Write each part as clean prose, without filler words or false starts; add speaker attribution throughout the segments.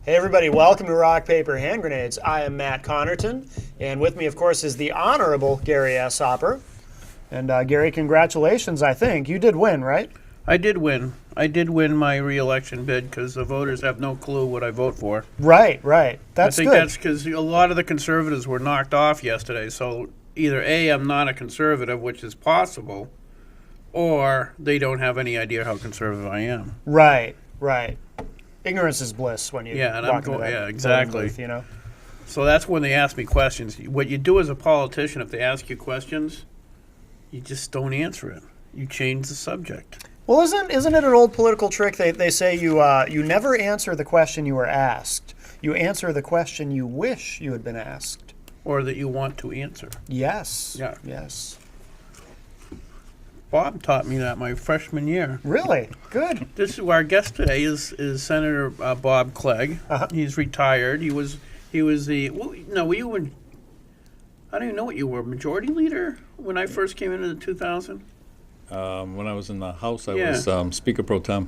Speaker 1: Hey everybody, welcome to Rock, Paper, Hand Grenades. I am Matt Connerton, and with me, of course, is the Honorable Gary S. Hopper. And Gary, congratulations, I think. You did win, right?
Speaker 2: I did win. I did win my re-election bid because the voters have no clue what I vote for.
Speaker 1: Right. That's
Speaker 2: I think
Speaker 1: good.
Speaker 2: that's because a lot of the conservatives were knocked off yesterday. So either A, I'm not a conservative, which is possible, or they don't have any idea how conservative I am.
Speaker 1: Right. Ignorance is bliss when you
Speaker 2: Yeah, and
Speaker 1: walk
Speaker 2: I'm
Speaker 1: into
Speaker 2: going.
Speaker 1: that
Speaker 2: Yeah,
Speaker 1: voting
Speaker 2: exactly.
Speaker 1: booth, you know?
Speaker 2: So that's when they ask me questions. What you do as a politician, if they ask you questions, you just don't answer it. You change the subject.
Speaker 1: Well, isn't it an old political trick? They say you never answer the question you were asked. You answer the question you wish you had been asked.
Speaker 2: Or that you want to answer.
Speaker 1: Yes.
Speaker 2: Yeah.
Speaker 1: Yes.
Speaker 2: Bob taught me that my freshman year.
Speaker 1: Really? Good.
Speaker 2: This is our guest today is Senator Bob Clegg.
Speaker 1: Uh-huh.
Speaker 2: He's retired. He was the were you in, I don't even know what you were, majority leader when I first came into the 2000.
Speaker 3: When I was in the House, I
Speaker 2: Yeah.
Speaker 3: was Speaker Pro Tem.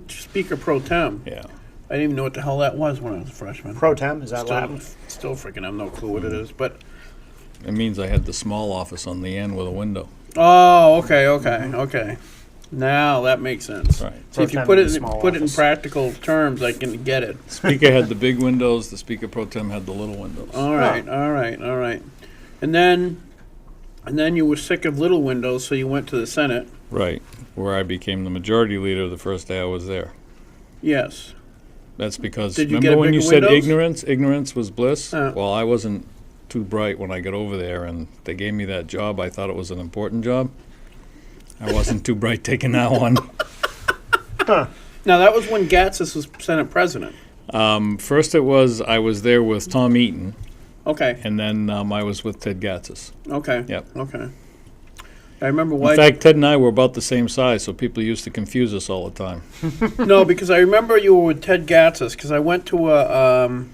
Speaker 2: Speaker pro tem.
Speaker 3: Yeah.
Speaker 2: I didn't even know what the hell that was when I was a freshman.
Speaker 1: Pro tem, is that Latin?
Speaker 2: Still freaking have no clue what it is. But
Speaker 3: It means I had the small office on the end with a window.
Speaker 2: oh, okay. Now that makes sense.
Speaker 3: Right.
Speaker 2: See, if you
Speaker 1: Pro tem
Speaker 2: put
Speaker 1: is
Speaker 2: it
Speaker 1: a small
Speaker 2: put it in
Speaker 1: office.
Speaker 2: practical terms, I can get it.
Speaker 3: Speaker had the big windows. The Speaker Pro Tem had the little windows.
Speaker 2: All right. And then you were sick of little windows, so you went to the Senate.
Speaker 3: Right. Where I became the majority leader the first day I was there.
Speaker 2: Yes.
Speaker 3: That's because,
Speaker 2: Did you
Speaker 3: remember
Speaker 2: get
Speaker 3: when you
Speaker 2: bigger
Speaker 3: said
Speaker 2: windows?
Speaker 3: ignorance was bliss?
Speaker 2: Uh.
Speaker 3: Well, I wasn't too bright when I got over there, and they gave me that job. I thought it was an important job. I wasn't too bright taking that one.
Speaker 2: Now that was when Gatsis was Senate President.
Speaker 3: First I was there with Tom Eaton,
Speaker 2: Okay.
Speaker 3: and then I was with Ted Gatsis.
Speaker 2: Okay.
Speaker 3: Yep.
Speaker 2: Okay. I remember why.
Speaker 3: In fact, Ted and I were about the same size, so people used to confuse us all the time.
Speaker 2: No, because I remember you were with Ted Gatsis. Because I went to a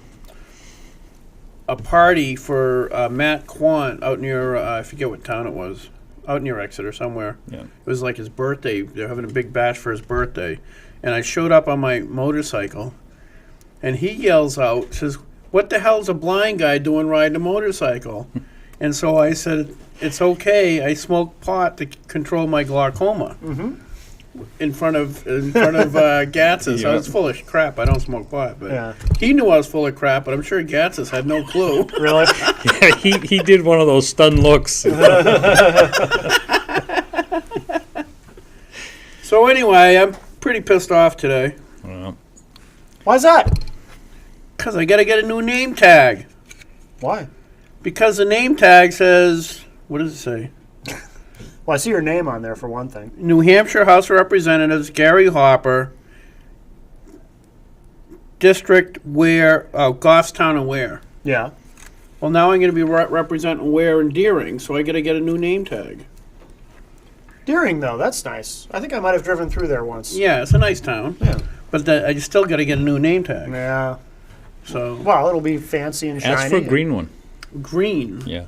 Speaker 2: party for Matt Quant out near I forget what town it was, out near Exeter somewhere.
Speaker 3: Yeah.
Speaker 2: It was like his birthday. They're having a big bash for his birthday, and I showed up on my motorcycle, and he yells out, says, "What the hell's a blind guy doing riding a motorcycle?" And so I said, "It's okay. I smoke pot to control my glaucoma."
Speaker 1: Mm-hmm.
Speaker 2: In front of Gatsis.
Speaker 3: Yeah.
Speaker 2: I was full of crap. I don't smoke pot, but
Speaker 1: Yeah.
Speaker 2: he knew I was full of crap. But I'm sure Gatsis had no clue.
Speaker 1: Really?
Speaker 3: Yeah, he did one of those stunned looks.
Speaker 2: So anyway, I'm pretty pissed off today
Speaker 3: Well,
Speaker 1: Why's that?
Speaker 2: because I got to get a new name tag.
Speaker 1: Why?
Speaker 2: Because the name tag says, what does it say?
Speaker 1: Well, I see your name on there for one thing.
Speaker 2: New Hampshire House of Representatives, Gary Hopper, District Ware, Goffstown and Ware.
Speaker 1: Yeah.
Speaker 2: Well, now I'm going to be representing Ware and Deering, so I got to get a new name tag.
Speaker 1: Deering, though, that's nice. I think I might have driven through there once.
Speaker 2: Yeah, it's a nice town,
Speaker 1: Yeah.
Speaker 2: but I still got to get a new name tag.
Speaker 1: Yeah.
Speaker 2: So
Speaker 1: Well, it'll be fancy and shiny.
Speaker 3: ask for a green one.
Speaker 2: green.
Speaker 3: Yeah,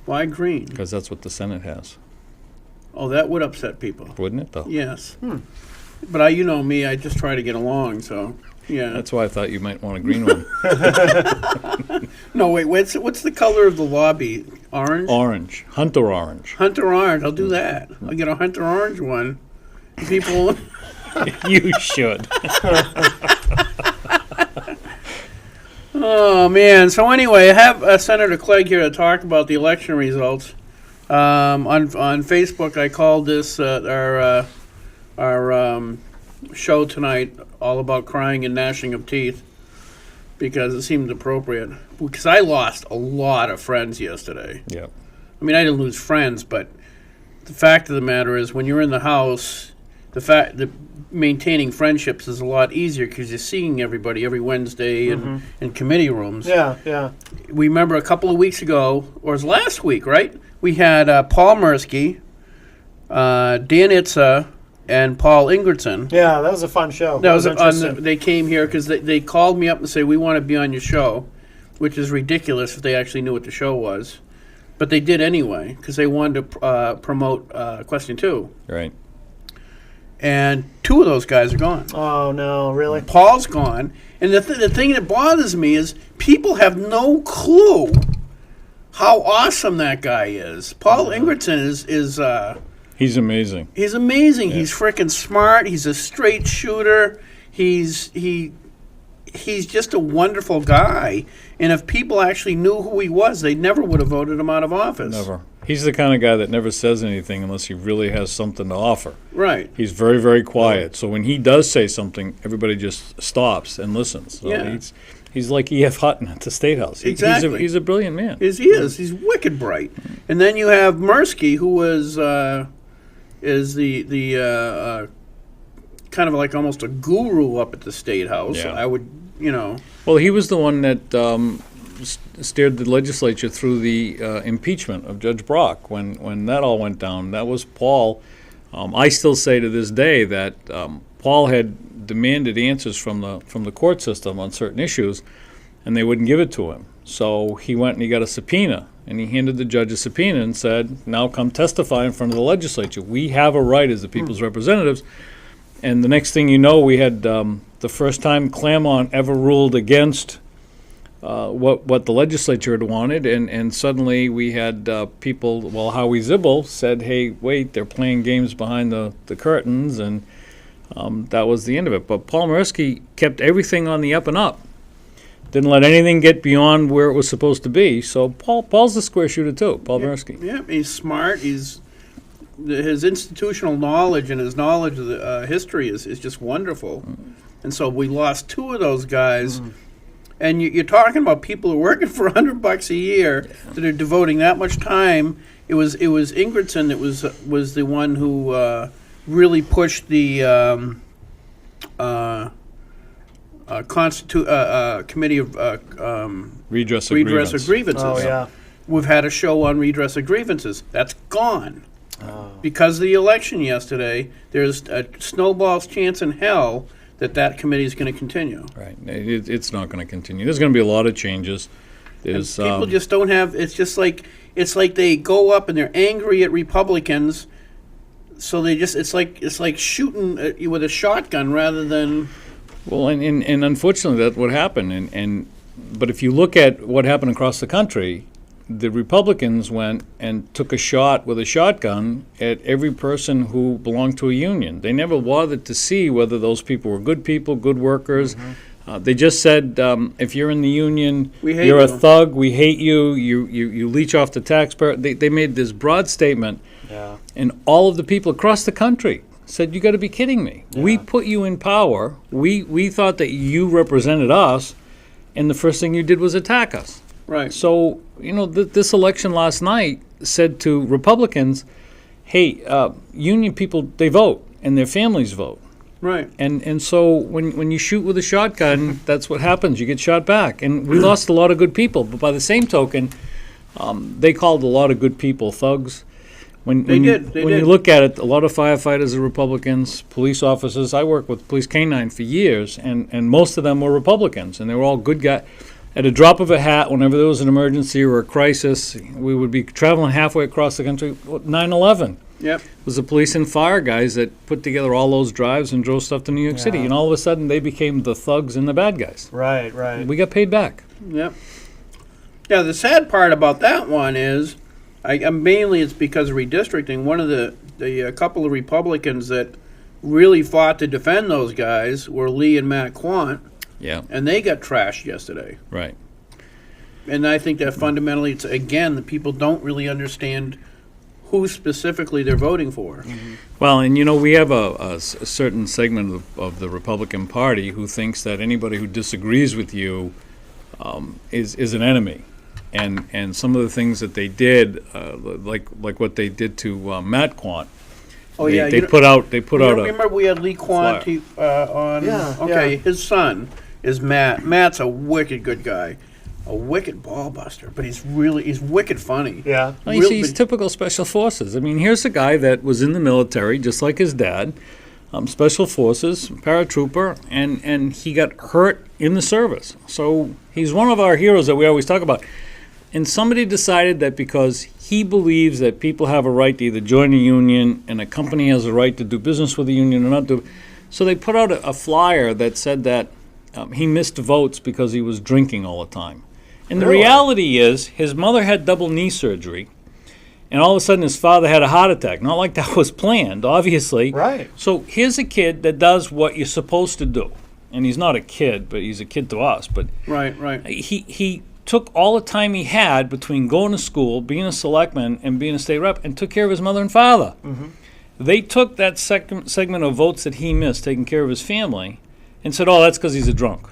Speaker 2: Why green?
Speaker 3: because that's what the Senate has.
Speaker 2: Oh, that would upset people.
Speaker 3: Wouldn't it, though?
Speaker 2: Yes. But you know me, I just try to get along. So yeah.
Speaker 3: That's why I thought you might want a green one.
Speaker 2: No, wait. What's the color of the lobby? Orange.
Speaker 3: Orange. Hunter orange.
Speaker 2: Hunter orange. I'll do that. I'll get a hunter orange one. People.
Speaker 3: You should.
Speaker 2: Oh man. So anyway, I have Senator Clegg here to talk about the election results. On Facebook, I called this our show tonight all about crying and gnashing of teeth because it seemed appropriate. Because I lost a lot of friends yesterday.
Speaker 3: Yeah.
Speaker 2: I mean, I didn't lose friends, but the fact of the matter is, when you're in the House, the fact that maintaining friendships is a lot easier because you're seeing everybody every Wednesday in committee rooms.
Speaker 1: Yeah.
Speaker 2: We remember a couple of weeks ago, or it was last week, right? We had Paul Mirsky, Dan Itza, and Paul Ingridson.
Speaker 1: Yeah, that was a fun show.
Speaker 2: That was
Speaker 1: interesting.
Speaker 2: they came here because they called me up and said, we want to be on your show, which is ridiculous if they actually knew what the show was. But they did anyway because they wanted to promote Question 2.
Speaker 3: Right.
Speaker 2: and 2 of those guys are gone.
Speaker 1: Oh no, really?
Speaker 2: Paul's gone, and the thing that bothers me is people have no clue how awesome that guy is. Paul Ingridson is
Speaker 3: He's amazing.
Speaker 2: he's amazing. He's freaking smart. He's a straight shooter. He's just a wonderful guy. And if people actually knew who he was, they never would have voted him out of office.
Speaker 3: Never. He's the kind of guy that never says anything unless he really has something to offer.
Speaker 2: Right.
Speaker 3: He's very, very quiet. So when he does say something, everybody just stops and listens. So
Speaker 2: Yeah.
Speaker 3: he's like E.F. Hutton at the State House.
Speaker 2: Exactly.
Speaker 3: He's a brilliant man.
Speaker 2: He is. He's wicked bright. And then you have Mirsky, who is the kind of like almost a guru up at the State House.
Speaker 3: Yeah.
Speaker 2: I would,
Speaker 3: Well, he was the one that steered the legislature through the impeachment of Judge Brock when that all went down. That was Paul. I still say to this day that Paul had demanded answers from the court system on certain issues, and they wouldn't give it to him. So he went and he got a subpoena, and he handed the judge a subpoena and said, "Now come testify in front of the legislature. We have a right as the people's representatives." And the next thing you know, we had the first time Claremont ever ruled against what the legislature had wanted, and suddenly we had people, well, Howie Zibble said, "Hey, wait, they're playing games behind the curtains," and that was the end of it. But Paul Mirsky kept everything on the up and up. Didn't let anything get beyond where it was supposed to be. So Paul's the square shooter too, Paul Mirsky.
Speaker 2: Yeah, he's smart. His institutional knowledge and his knowledge of the history is just wonderful. And so we lost 2 of those guys. And you're talking about people who are working for $100 a year that are devoting that much time. It was Ingridson that was the one who really pushed the committee of
Speaker 3: Redress
Speaker 2: redress of grievances.
Speaker 1: Oh yeah.
Speaker 2: We've had a show on redress of grievances. That's gone. Because of the election yesterday, there's a snowball's chance in hell that committee is going to continue.
Speaker 3: Right. It's not going to continue. There's going to be a lot of changes. There's
Speaker 2: People just don't have. It's like they go up and they're angry at Republicans, so it's like shooting with a shotgun rather than.
Speaker 3: Well, and unfortunately, that's what happened. But if you look at what happened across the country, the Republicans went and took a shot with a shotgun at every person who belonged to a union. They never bothered to see whether those people were good people, good workers. They just said, if you're in the union, you're a thug, we hate you, you leech off the taxpayer. They made this broad statement, and all of the people across the country said, you got to be kidding me. Yeah. We put you in power. We thought that you represented us, and the first thing you did was attack us.
Speaker 2: Right.
Speaker 3: So, this election last night said to Republicans, hey, union people, they vote, and their families vote.
Speaker 2: Right.
Speaker 3: And so when you shoot with a shotgun, that's what happens. You get shot back. And we lost a lot of good people. But by the same token, they called a lot of good people thugs. When you look at it, a lot of firefighters are Republicans, police officers. I worked with Police K-9 for years, and most of them were Republicans, and they were all good guys. At a drop of a hat, whenever there was an emergency or a crisis, we would be traveling halfway across the country. 9/11 was the police and fire guys that put together all those drives and drove stuff to New York City, and all of a sudden they became the thugs and the bad guys.
Speaker 1: Right.
Speaker 3: We got paid back.
Speaker 2: Yep. Yeah, the sad part about that one is, mainly it's because of redistricting. One of the couple of Republicans that really fought to defend those guys were Lee and Matt Quant.
Speaker 3: Yeah.
Speaker 2: And they got trashed yesterday.
Speaker 3: Right.
Speaker 2: And I think that fundamentally, it's again, the people don't really understand who specifically they're voting for.
Speaker 1: Mm-hmm.
Speaker 3: Well, and we have a certain segment of the Republican Party who thinks that anybody who disagrees with you is an enemy. And some of the things that they did, like what they did to Matt Quant.
Speaker 2: Oh yeah,
Speaker 3: they put out.
Speaker 2: Remember we had Lee Quant on. His son is Matt. Matt's a wicked good guy, a wicked ball buster, but he's wicked funny.
Speaker 1: Yeah,
Speaker 3: well, he's typical special forces. I mean, here's a guy that was in the military, just like his dad, special forces, paratrooper, and he got hurt in the service. So he's one of our heroes that we always talk about. And somebody decided that because he believes that people have a right to either join a union and a company has a right to do business with a union or not do, so they put out a flyer that said that he missed votes because he was drinking all the time. And the
Speaker 1: Really?
Speaker 3: reality is his mother had double knee surgery, and all of a sudden his father had a heart attack. Not like that was planned, obviously.
Speaker 1: Right.
Speaker 3: So here's a kid that does what you're supposed to do. And he's not a kid, but he's a kid to us. But
Speaker 2: Right.
Speaker 3: he took all the time he had between going to school, being a selectman, and being a state rep, and took care of his mother and father. They took that segment of votes that he missed, taking care of his family, and said, "Oh, that's because he's a drunk."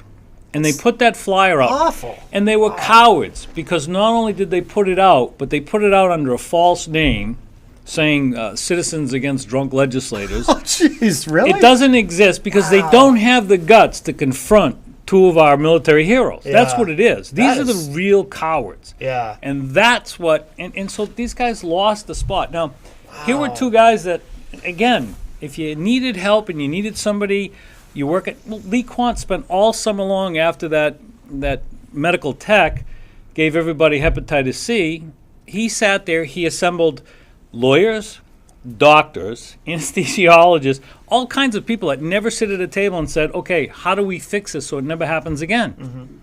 Speaker 3: And they put that flyer up.
Speaker 1: Awful.
Speaker 3: And they were cowards, because not only did they put it out, but they put it out under a false name, saying Citizens Against Drunk Legislators.
Speaker 1: Oh, jeez, really?
Speaker 3: It doesn't exist because they don't have the guts to confront two of our military heroes. That's
Speaker 1: Yeah.
Speaker 3: what it is. These
Speaker 1: That
Speaker 3: are
Speaker 1: is-
Speaker 3: the real cowards.
Speaker 1: Yeah.
Speaker 3: And that's what, and so these guys lost the spot. Now, here were two guys that, again, if you needed help and you needed somebody, you work at, well, Lee Quant spent all summer long after that medical tech gave everybody hepatitis C. He sat there, he assembled lawyers, doctors, anesthesiologists, all kinds of people that never sit at a table and said, okay, how do we fix this so it never happens again?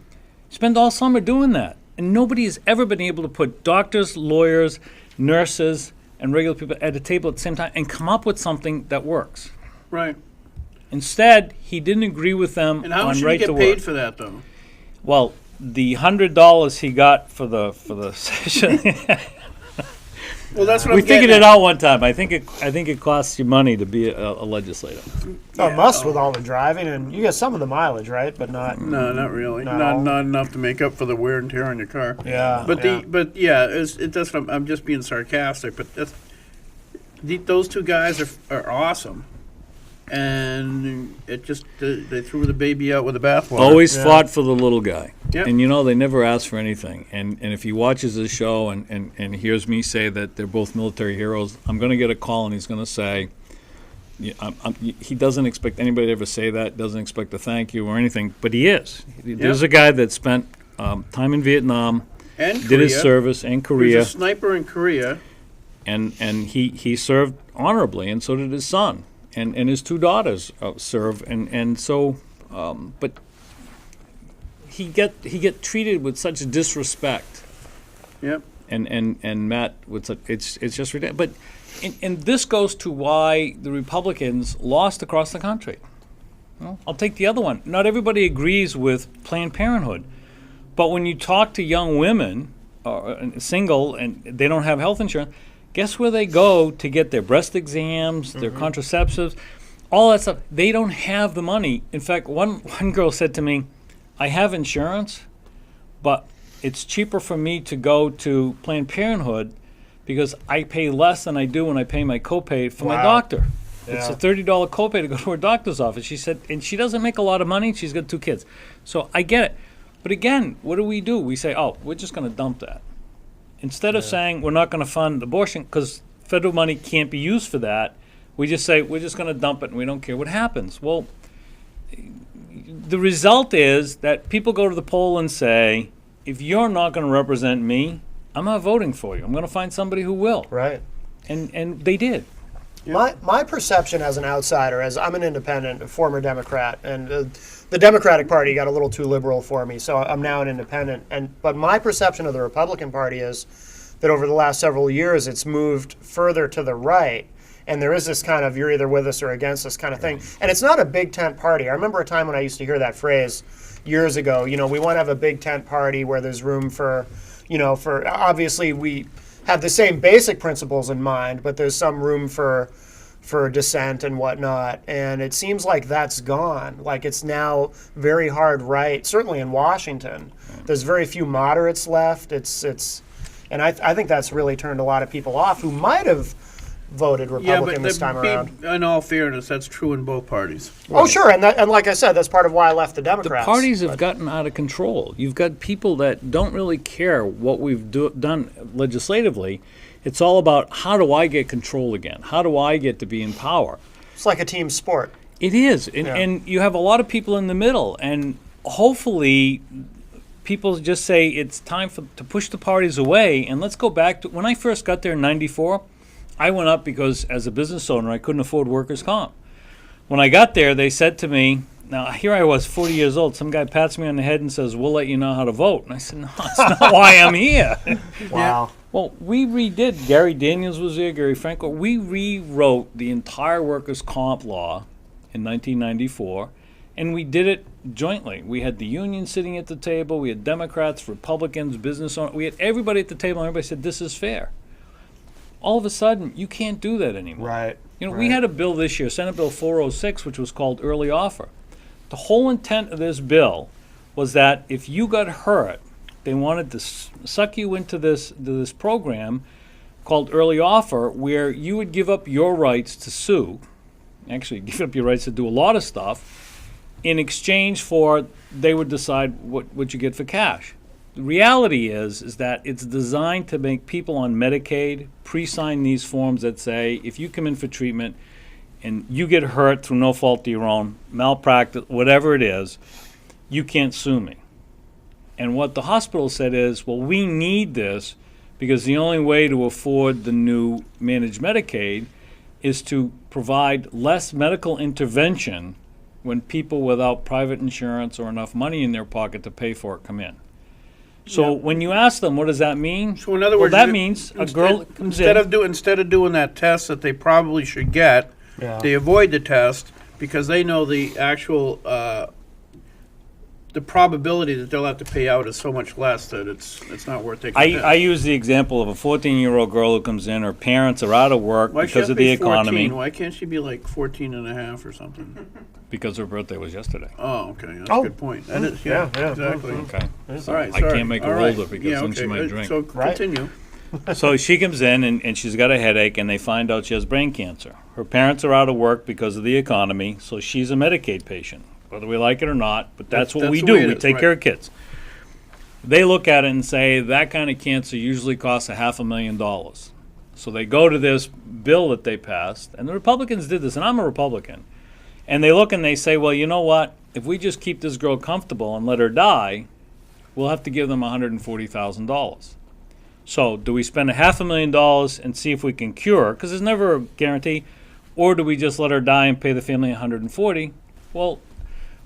Speaker 3: Spend all summer doing that. And nobody has ever been able to put doctors, lawyers, nurses, and regular people at a table at the same time and come up with something that works.
Speaker 2: Right.
Speaker 3: Instead, he didn't agree with them
Speaker 2: And how
Speaker 3: on
Speaker 2: much did
Speaker 3: right
Speaker 2: he
Speaker 3: to
Speaker 2: get paid
Speaker 3: work.
Speaker 2: for that, though?
Speaker 3: Well, the $100 he got for the session,
Speaker 2: Well, that's what
Speaker 3: we
Speaker 2: I'm
Speaker 3: figured
Speaker 2: getting
Speaker 3: it
Speaker 2: at.
Speaker 3: out one time. I think it costs you money to be a legislator.
Speaker 1: Oh, it must with all the driving, and you get some of the mileage, right? But not.
Speaker 2: No, not really.
Speaker 1: No.
Speaker 2: Not enough to make up for the wear and tear on your car.
Speaker 1: Yeah.
Speaker 2: But
Speaker 1: yeah.
Speaker 2: that's what I'm just being sarcastic. But those two guys are awesome, and it just they threw the baby out with the bathwater.
Speaker 3: Always
Speaker 1: Yeah.
Speaker 3: fought for the little guy.
Speaker 2: Yep.
Speaker 3: And they never asked for anything. And if he watches this show and hears me say that they're both military heroes, I'm going to get a call and he's going to say, he doesn't expect anybody to ever say that, doesn't expect a thank you or anything, but he is. There's a guy that spent time in Vietnam,
Speaker 2: and
Speaker 3: did his
Speaker 2: Korea.
Speaker 3: service in
Speaker 2: He was
Speaker 3: Korea,
Speaker 2: a sniper in Korea.
Speaker 3: and he served honorably, and so did his son. And his two daughters serve, and so, but he get treated with such disrespect,
Speaker 2: Yep.
Speaker 3: and Matt with such, it's just ridiculous. But and this goes to why the Republicans lost across the country. Well, I'll take the other one. Not everybody agrees with Planned Parenthood, but when you talk to young women, single, and they don't have health insurance, guess where they go to get their breast exams, their contraceptives, all that stuff? They don't have the money. In fact, one girl said to me, I have insurance, but it's cheaper for me to go to Planned Parenthood because I pay less than I do when I pay my copay for my
Speaker 1: Wow.
Speaker 3: doctor. It's
Speaker 1: Yeah.
Speaker 3: a $30 copay to go to her doctor's office. She said, and she doesn't make a lot of money. She's got 2 kids. So I get it. But again, what do? We say, oh, we're just going to dump that. Instead of saying we're not going to fund abortion because federal money can't be used for that, we just say we're just going to dump it and we don't care what happens. Well, the result is that people go to the poll and say, if you're not going to represent me, I'm not voting for you. I'm going to find somebody who will.
Speaker 1: Right.
Speaker 3: And they did.
Speaker 1: My perception as an outsider, as I'm an independent, a former Democrat, and the Democratic Party got a little too liberal for me, so I'm now an independent. But my perception of the Republican Party is that over the last several years, it's moved further to the right, and there is this kind of you're either with us or against us kind of thing. And it's not a big tent party. I remember a time when I used to hear that phrase years ago. We want to have a big tent party where there's room for obviously we have the same basic principles in mind, but there's some room for dissent and whatnot. And it seems like that's gone. Like it's now very hard right, certainly in Washington. There's very few moderates left. And I think that's really turned a lot of people off who might have voted Republican this time around.
Speaker 2: In all fairness, that's true in both parties.
Speaker 1: Oh, sure. And like I said, that's part of why I left the
Speaker 3: The
Speaker 1: Democrats.
Speaker 3: parties have gotten out of control. You've got people that don't really care what we've done legislatively. It's all about how do I get control again? How do I get to be in power?
Speaker 1: It's like a team sport.
Speaker 3: It is. And you have a lot of people in the middle. And hopefully people just say it's time to push the parties away. And let's go back to when I first got there in '94. I went up because as a business owner, I couldn't afford workers' comp. When I got there, they said to me, now here I was, 40 years old. Some guy pats me on the head and says, "We'll let you know how to vote." And I said, "No, that's not why I'm here."
Speaker 1: Wow.
Speaker 3: Well, we redid. Gary Daniels was there, Gary Franco. We rewrote the entire workers' comp law in 1994, and we did it jointly. We had the union sitting at the table. We had Democrats, Republicans, business owners. We had everybody at the table, and everybody said, "This is fair." All of a sudden, you can't do that anymore.
Speaker 1: Right.
Speaker 3: You know, we had a bill this year, Senate Bill 406, which was called early offer. The whole intent of this bill was that if you got hurt, they wanted to suck you into this program called early offer, where you would give up your rights to sue, actually give up your rights to do a lot of stuff, in exchange for they would decide what you get for cash. The reality is that it's designed to make people on Medicaid pre-sign these forms that say, if you come in for treatment and you get hurt through no fault of your own, malpractice, whatever it is, you can't sue me. And what the hospital said is, well, we need this because the only way to afford the new managed Medicaid is to provide less medical intervention when people without private insurance or enough money in their pocket to pay for it come in. So when you ask them, what does that mean?
Speaker 2: So in other
Speaker 3: well,
Speaker 2: words,
Speaker 3: that means a girl that comes in.
Speaker 2: Instead of doing that test that they probably should get,
Speaker 1: Yeah.
Speaker 2: they avoid the test because they know the actual the probability that they'll have to pay out is so much less that it's not worth taking.
Speaker 3: I use the example of a 14-year-old girl who comes in, her parents are out of work
Speaker 2: Why
Speaker 3: because
Speaker 2: should
Speaker 3: of the
Speaker 2: it be 14?
Speaker 3: economy,
Speaker 2: Why can't she be like 14 and a half or something?
Speaker 3: because her birthday was yesterday.
Speaker 2: Oh, okay, that's
Speaker 1: Oh.
Speaker 2: a good point. That is, yeah,
Speaker 1: Yeah, yeah.
Speaker 2: exactly.
Speaker 3: Okay.
Speaker 2: All right,
Speaker 3: I
Speaker 2: sorry.
Speaker 3: can't make her
Speaker 2: All right.
Speaker 3: older because
Speaker 2: Yeah,
Speaker 3: then she
Speaker 2: okay.
Speaker 3: might drink.
Speaker 2: So
Speaker 1: Right.
Speaker 2: continue.
Speaker 3: So she comes in and she's got a headache and they find out she has brain cancer. Her parents are out of work because of the economy, so she's a Medicaid patient, whether we like it or not, but that's what
Speaker 2: That's
Speaker 3: we
Speaker 2: the
Speaker 3: do.
Speaker 2: way it
Speaker 3: We
Speaker 2: is,
Speaker 3: take
Speaker 2: right.
Speaker 3: care of kids. They look at it and say that kind of cancer usually costs $500,000. So they go to this bill that they passed, and the Republicans did this, and I'm a Republican. And they look and they say, well, you know what? If we just keep this girl comfortable and let her die, we'll have to give them $140,000. So do we spend $500,000 and see if we can cure her? Because there's never a guarantee. Or do we just let her die and pay the family $140,000? Well,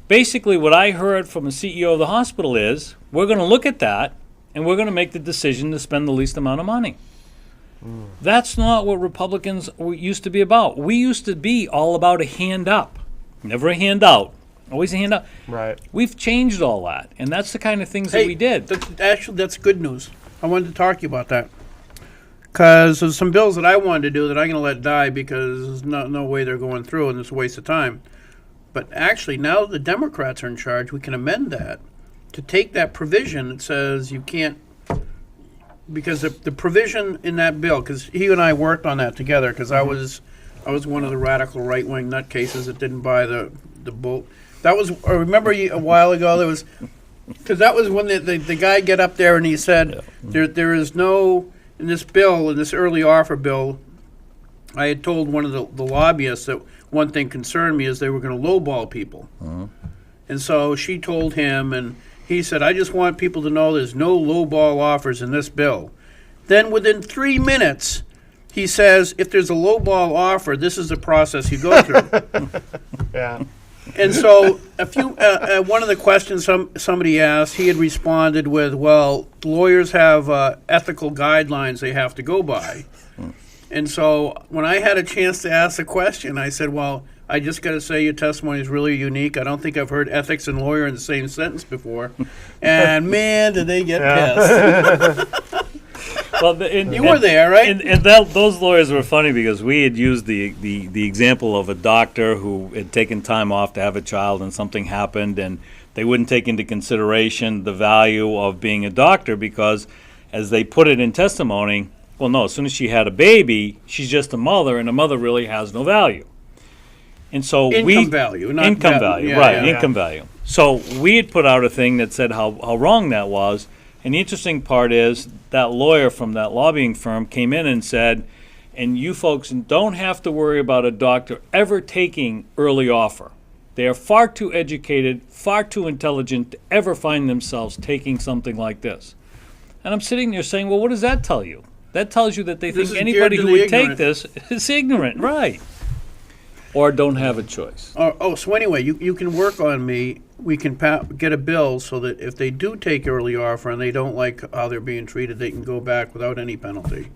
Speaker 3: basically what I heard from the CEO of the hospital is, we're going to look at that and we're going to make the decision to spend the least amount of money. That's not what Republicans used to be about. We used to be all about a hand up, never a hand out, always a hand up.
Speaker 1: Right.
Speaker 3: We've changed all that, and that's the kind of things that we did.
Speaker 2: That's good news. I wanted to talk to you about that. Because there's some bills that I wanted to do that I'm going to let die because there's no way they're going through and it's a waste of time. But actually, now the Democrats are in charge, we can amend that to take that provision that says you can't, because the provision in that bill, because he and I worked on that together, because I was one of the radical right-wing nutcases that didn't buy the bull. That was, I remember a while ago, there was, because that was when the guy get up there and he said, there is no, in this bill, in this early offer bill, I had told one of the lobbyists that one thing concerned me is they were going to lowball people. And so she told him, and he said, I just want people to know there's no lowball offers in this bill. Then within 3 minutes, he says, if there's a lowball offer, this is the process you go through.
Speaker 1: Yeah.
Speaker 2: And so one of the questions somebody asked, he had responded with, well, lawyers have ethical guidelines they have to go by. And so when I had a chance to ask the question, I said, well, I just got to say your testimony is really unique. I don't think I've heard ethics and lawyer in the same sentence before. And man, did they get pissed.
Speaker 3: Well,
Speaker 2: You were there, right?
Speaker 3: And those lawyers were funny because we had used the example of a doctor who had taken time off to have a child and something happened, and they wouldn't take into consideration the value of being a doctor because, as they put it in testimony, well, no, as soon as she had a baby, she's just a mother, and a mother really has no value. And so
Speaker 2: Income value, not
Speaker 3: income
Speaker 2: val-
Speaker 3: value,
Speaker 2: yeah,
Speaker 3: right?
Speaker 2: yeah.
Speaker 3: Income value. So we had put out a thing that said how wrong that was. And the interesting part is that lawyer from that lobbying firm came in and said, and you folks don't have to worry about a doctor ever taking early offer. They are far too educated, far too intelligent to ever find themselves taking something like this. And I'm sitting there saying, well, what does that tell you? That tells you that they
Speaker 2: This
Speaker 3: think
Speaker 2: is
Speaker 3: anybody
Speaker 2: geared
Speaker 3: who
Speaker 2: to the
Speaker 3: would take
Speaker 2: ignorant.
Speaker 3: this is ignorant, right? Or don't have a choice.
Speaker 2: So anyway, you can work on me. We can get a bill so that if they do take early offer and they don't like how they're being treated, they can go back without any penalty.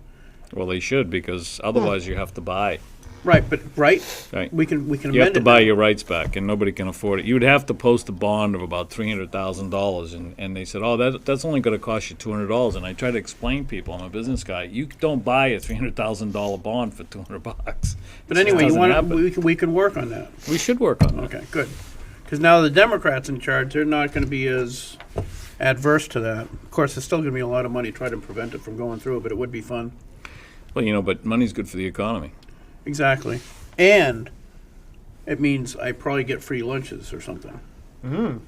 Speaker 3: Well, they should, because otherwise you have to buy.
Speaker 2: Right, but right,
Speaker 3: Right.
Speaker 2: we can amend
Speaker 3: You have to
Speaker 2: it
Speaker 3: buy
Speaker 2: now.
Speaker 3: your rights back, and nobody can afford it. You would have to post a bond of about $300,000, and they said, oh, that's only going to cost you $200. And I try to explain to people, I'm a business guy, you don't buy a $300,000 bond for $200.
Speaker 2: But anyway,
Speaker 3: doesn't happen.
Speaker 2: we can work on that.
Speaker 3: We should work on that.
Speaker 2: Okay, good. Because now the Democrats in charge, they're not going to be as adverse to that. Of course, there's still going to be a lot of money to try to prevent it from going through, but it would be fun.
Speaker 3: Well, but money's good for the economy.
Speaker 2: Exactly. And it means I probably get free lunches or something.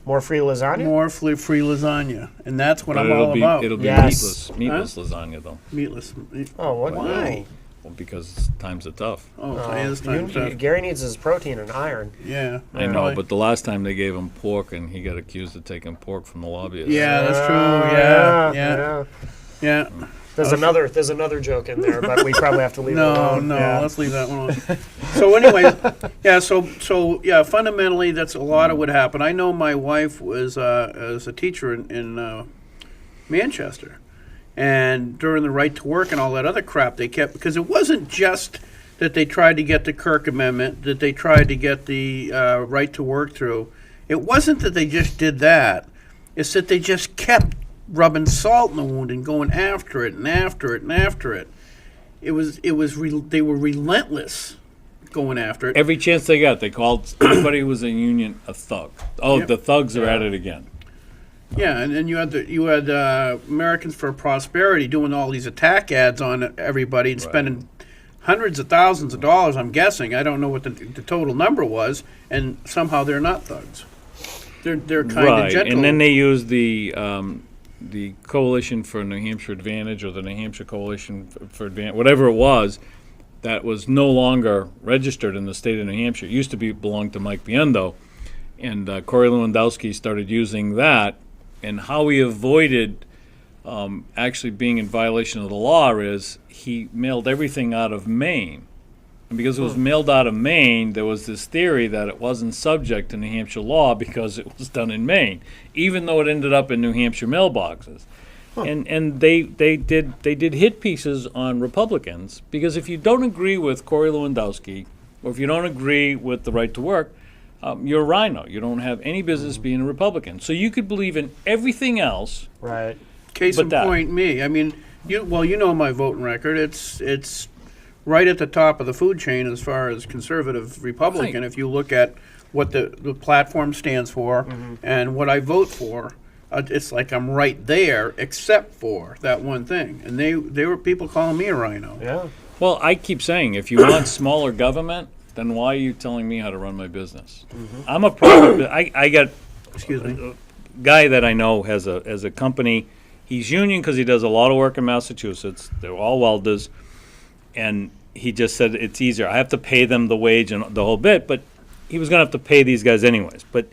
Speaker 1: More free lasagna?
Speaker 2: More free lasagna. And that's what
Speaker 3: But
Speaker 2: I'm all about.
Speaker 3: it'll be
Speaker 1: Yes.
Speaker 3: meatless lasagna, though.
Speaker 2: Meatless.
Speaker 1: Oh, what?
Speaker 2: Why?
Speaker 3: Well, because times are tough.
Speaker 2: Oh, it is time stuff.
Speaker 1: Gary needs his protein and iron.
Speaker 2: Yeah.
Speaker 3: I know,
Speaker 2: probably.
Speaker 3: but the last time they gave him pork, and he got accused of taking pork from the lobbyists.
Speaker 2: Yeah, that's true. Yeah.
Speaker 1: There's another joke in there, but we probably have to leave it
Speaker 2: No,
Speaker 1: alone. Yeah.
Speaker 2: let's leave that one alone. So anyway, yeah, fundamentally, that's a lot of what happened. I know my wife was a teacher in Manchester, and during the right to work and all that other crap they kept, because it wasn't just that they tried to get the Kirk Amendment, that they tried to get the right to work through. It wasn't that they just did that. It's that they just kept rubbing salt in the wound and going after it and after it and after it. They were relentless going after it.
Speaker 3: Every chance they got, they called anybody who was a union a thug. Oh,
Speaker 2: Yep.
Speaker 3: the thugs are at it again.
Speaker 2: Yeah, and then you had Americans for Prosperity doing all these attack ads on everybody and
Speaker 3: Right.
Speaker 2: spending hundreds of thousands of dollars. I'm guessing. I don't know what the total number was, and somehow they're not thugs. They're kind of
Speaker 3: Right,
Speaker 2: gentle.
Speaker 3: and then they used the Coalition for New Hampshire Advantage, or the New Hampshire Coalition for Advantage, whatever it was, that was no longer registered in the state of New Hampshire. It used to belong to Mike Biendo, and Corey Lewandowski started using that. And how he avoided actually being in violation of the law is he mailed everything out of Maine. And because it was mailed out of Maine, there was this theory that it wasn't subject to New Hampshire law because it was done in Maine, even though it ended up in New Hampshire mailboxes. And they did hit pieces on Republicans, because if you don't agree with Corey Lewandowski, or if you don't agree with the right to work, you're a rhino. You don't have any business being a Republican. So you could believe in everything else.
Speaker 1: Right.
Speaker 2: Case
Speaker 3: but
Speaker 2: in
Speaker 3: that-
Speaker 2: point, me. I mean, you know my voting record. It's right at the top of the food chain as far as conservative Republican.
Speaker 3: Right.
Speaker 2: If you look at what the platform stands for and what I vote for, it's like I'm right there, except for that one thing. And they were people calling me a rhino.
Speaker 1: Yeah.
Speaker 3: Well, I keep saying, if you want smaller government, then why are you telling me how to run my business? I'm a private. I got
Speaker 2: Excuse me.
Speaker 3: guy that I know has a company. He's union because he does a lot of work in Massachusetts. They're all welders, and he just said it's easier. I have to pay them the wage and the whole bit, but he was going to have to pay these guys anyways. But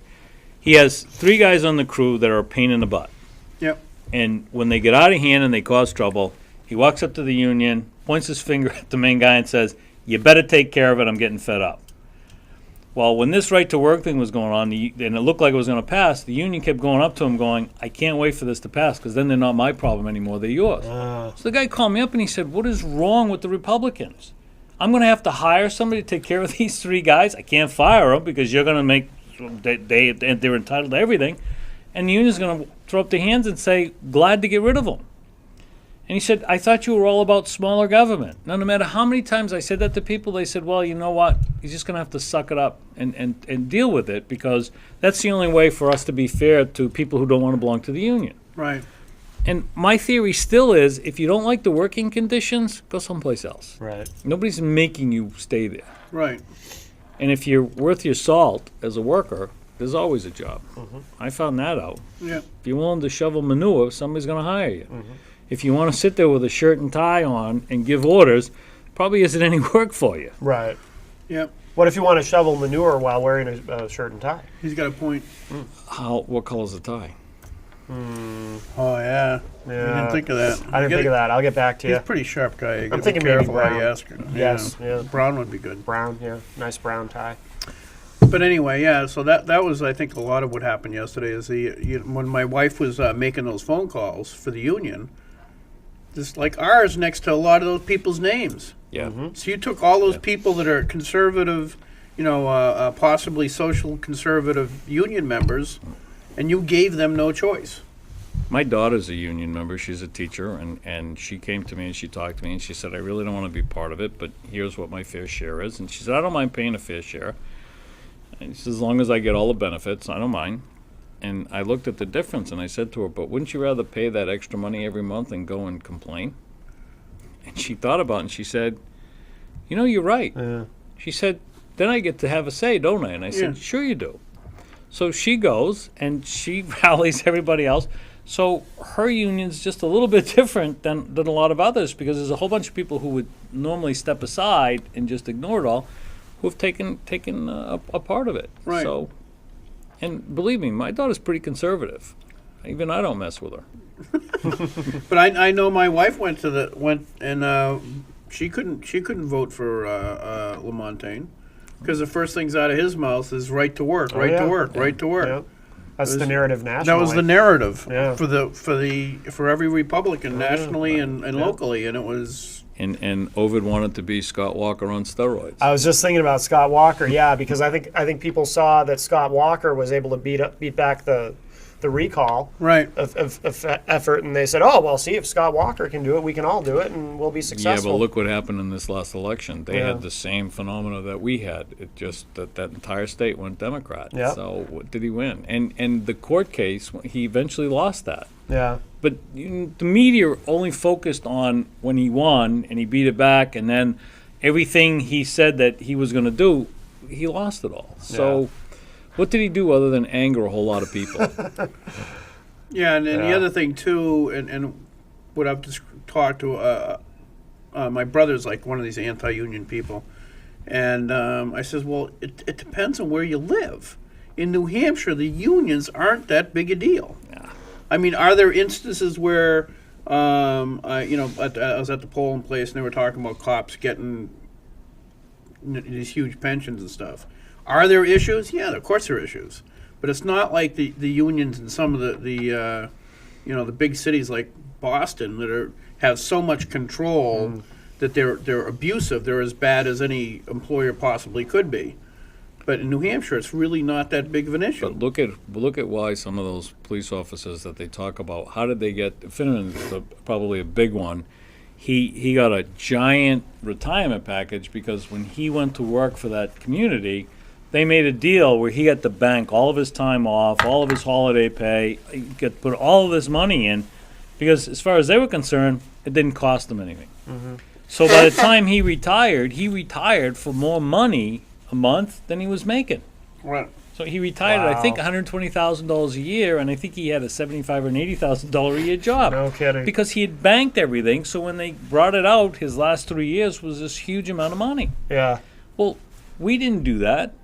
Speaker 3: he has 3 guys on the crew that are a pain in the butt.
Speaker 2: Yep.
Speaker 3: And when they get out of hand and they cause trouble, he walks up to the union, points his finger at the main guy and says, "You better take care of it. I'm getting fed up." Well, when this right to work thing was going on, and it looked like it was going to pass, the union kept going up to him going, "I can't wait for this to pass, because then they're not my problem anymore, they're yours." So the guy called me up and he said, "What is wrong with the Republicans? I'm going to have to hire somebody to take care of these 3 guys. I can't fire them because you're going to make, they're entitled to everything. And the union's going to throw up their hands and say, glad to get rid of them." And he said, "I thought you were all about smaller government." Now, no matter how many times I said that to people, they said, "Well, you know what? He's just going to have to suck it up and deal with it, because that's the only way for us to be fair to people who don't want to belong to the union."
Speaker 2: Right.
Speaker 3: And my theory still is, if you don't like the working conditions, go someplace else.
Speaker 1: Right.
Speaker 3: Nobody's making you stay there.
Speaker 2: Right.
Speaker 3: And if you're worth your salt as a worker, there's always a job. I found that out.
Speaker 2: Yeah.
Speaker 3: If you're willing to shovel manure, somebody's going to hire you. If you want to sit there with a shirt and tie on and give orders, probably isn't any work for you.
Speaker 1: Right.
Speaker 2: Yep.
Speaker 1: What if you want to shovel manure while wearing a shirt and tie?
Speaker 2: He's got a point.
Speaker 3: What color's the tie?
Speaker 2: Oh yeah. I
Speaker 1: Yeah.
Speaker 2: didn't think of that.
Speaker 1: I didn't think of that. I'll get back to
Speaker 2: He's
Speaker 1: you.
Speaker 2: a pretty sharp guy. You gotta
Speaker 1: thinking
Speaker 2: be
Speaker 1: maybe
Speaker 2: careful how you
Speaker 1: brown.
Speaker 2: ask him.
Speaker 1: Yes, yeah.
Speaker 2: Brown would be good.
Speaker 1: Brown, yeah. Nice brown tie.
Speaker 2: But anyway, yeah. So that was, I think, a lot of what happened yesterday. Is when my wife was making those phone calls for the union, just like ours next to a lot of those people's names.
Speaker 3: Yeah.
Speaker 2: So you took all those people that are conservative, possibly social conservative union members, and you gave them no choice.
Speaker 3: My daughter's a union member. She's a teacher, and she came to me and she talked to me and she said, I really don't want to be part of it, but here's what my fair share is. And she said, I don't mind paying a fair share. And she said, as long as I get all the benefits, I don't mind. And I looked at the difference and I said to her, but wouldn't you rather pay that extra money every month and go and complain? And she thought about it and she said, you're right.
Speaker 1: Yeah.
Speaker 3: She said, then I get to have a say, don't I? And I said,
Speaker 2: Yeah.
Speaker 3: sure you do. So she goes and she rallies everybody else. So her union's just a little bit different than a lot of others, because there's a whole bunch of people who would normally step aside and just ignore it all, who have taken a part of it.
Speaker 2: Right.
Speaker 3: So, and believe me, my daughter's pretty conservative. Even I don't mess with her.
Speaker 2: But I know my wife went and she couldn't vote for LaMontagne, because the first things out of his mouth is right to work, right
Speaker 1: yeah.
Speaker 2: to work, right to work.
Speaker 1: Yeah. That's
Speaker 2: It was-
Speaker 1: the narrative nationally.
Speaker 2: That was the narrative
Speaker 1: Yeah.
Speaker 2: for every Republican nationally and locally, and it was
Speaker 3: And Ovid wanted to be Scott Walker on steroids.
Speaker 1: I was just thinking about Scott Walker, yeah, because I think people saw that Scott Walker was able to beat back the recall
Speaker 2: right.
Speaker 1: of effort, and they said, oh, well, see, if Scott Walker can do it, we can all do it, and we'll be
Speaker 3: Yeah,
Speaker 1: successful.
Speaker 3: but look what happened in this last election. They
Speaker 1: Yeah.
Speaker 3: had the same phenomena that we had. It just that entire state went Democrat.
Speaker 1: Yeah.
Speaker 3: So what did he win? And the court case, he eventually lost that.
Speaker 1: Yeah.
Speaker 3: But the media only focused on when he won and he beat it back, and then everything he said that he was going to do, he lost it all. So what did he do other than anger a whole lot of people?
Speaker 2: Yeah, and the
Speaker 1: Yeah.
Speaker 2: other thing too, and what I've just talked to my brother's like one of these anti-union people, and I says, well, it depends on where you live. In New Hampshire, the unions aren't that big a deal.
Speaker 3: Yeah.
Speaker 2: I mean, are there instances where, I was at the polling place and they were talking about cops getting these huge pensions and stuff. Are there issues? Yeah, of course there are issues. But it's not like the unions in some of the big cities like Boston that have so much control that they're abusive. They're as bad as any employer possibly could be. But in New Hampshire, it's really not that big of an issue.
Speaker 3: But look at why some of those police officers that they talk about, how did they get? Finneran is probably a big one. He got a giant retirement package because when he went to work for that community, they made a deal where he got to bank all of his time off, all of his holiday pay, he got to put all of this money in, because as far as they were concerned, it didn't cost him anything. So by the time he retired for more money a month than he was making.
Speaker 2: Right.
Speaker 3: So he retired at, I think,
Speaker 1: Wow.
Speaker 3: $120,000 a year, and I think he had a $75,000 or an $80,000 a year job.
Speaker 1: No kidding.
Speaker 3: Because he had banked everything, so when they brought it out, his last 3 years was this huge amount of money.
Speaker 1: Yeah.
Speaker 3: Well, we didn't do that.